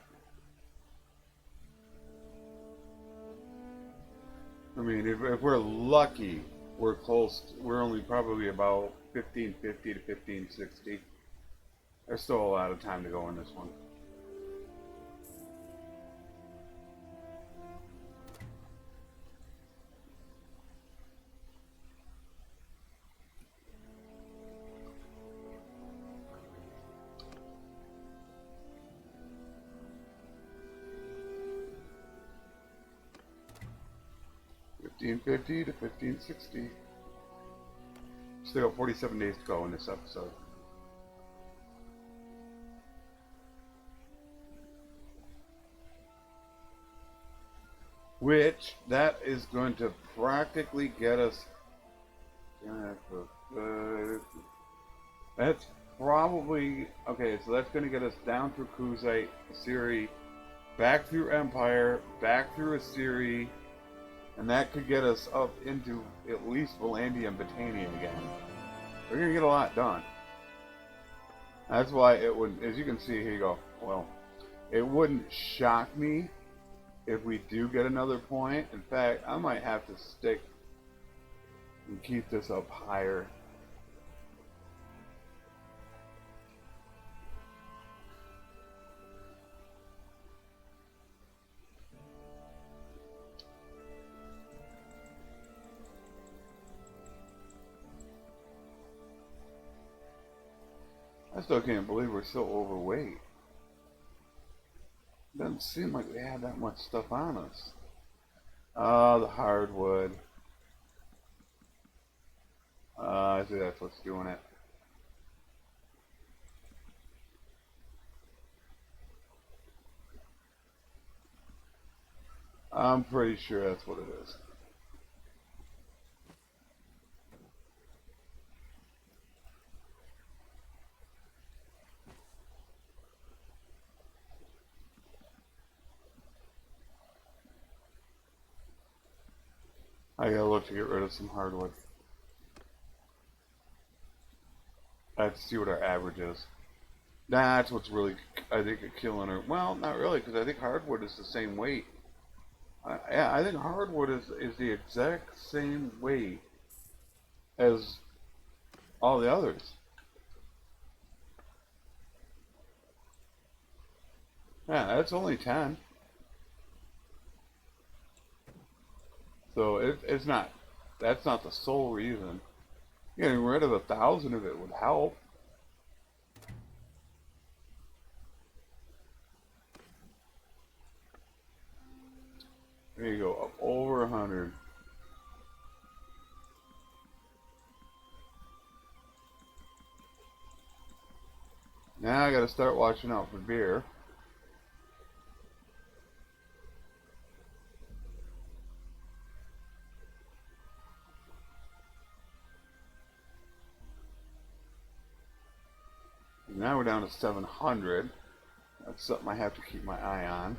I mean, if we're lucky, we're close. We're only probably about 1550 to 1560. There's still a lot of time to go in this one. $15.50 to $15.60. Still got 47 days to go in this episode. Which, that is going to practically get us... That's probably... Okay, so that's going to get us down through Kuze, Assyri, back through Empire, back through Assyri, and that could get us up into at least Valandia and Battania again. We're going to get a lot done. That's why it would, as you can see, here you go. Well, it wouldn't shock me if we do get another point. In fact, I might have to stick and keep this up higher. I still can't believe we're so overweight. Doesn't seem like we have that much stuff on us. The hardwood. I see that's what's doing it. I'm pretty sure that's what it is. I gotta look to get rid of some hardwood. I have to see what our average is. That's what's really, I think, killing her. Well, not really, because I think hardwood is the same weight. Yeah, I think hardwood is the exact same weight as all the others. Yeah, that's only 10. So it's not, that's not the sole reason. Getting rid of 1,000 of it would help. There you go, up over 100. Now I gotta start watching out for beer. Now we're down to 700. That's something I have to keep my eye on.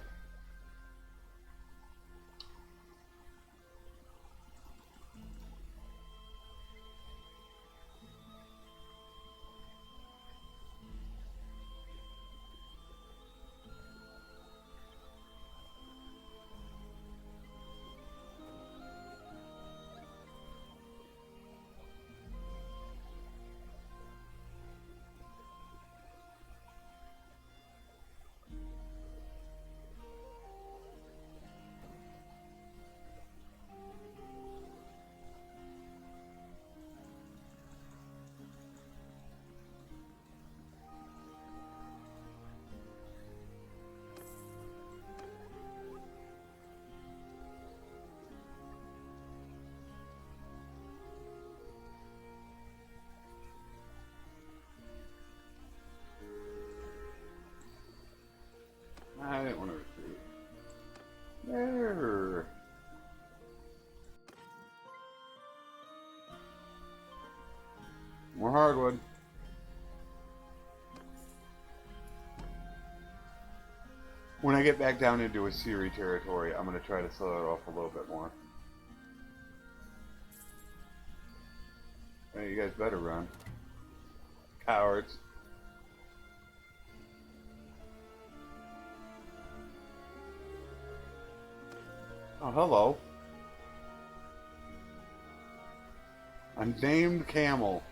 I didn't want to recruit. There. More hardwood. When I get back down into a Siri territory, I'm going to try to sell it off a little bit more. Hey, you guys better run. Cowards. Oh, hello. Unnamed camel.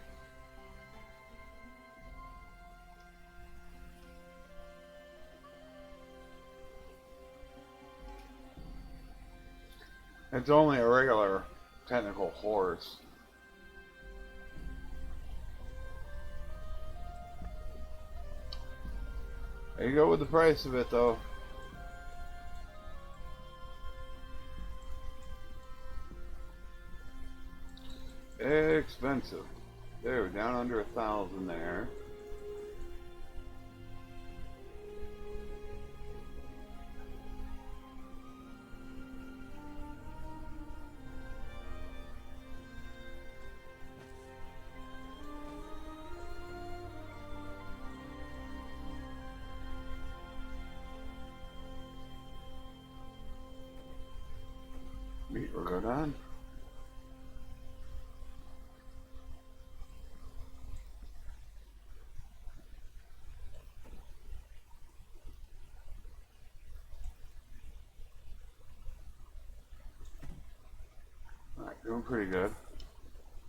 It's only a regular technical horse. There you go with the price of it, though. Expensive. There, we're down under 1,000 there. Meat will go down. Alright, doing pretty good.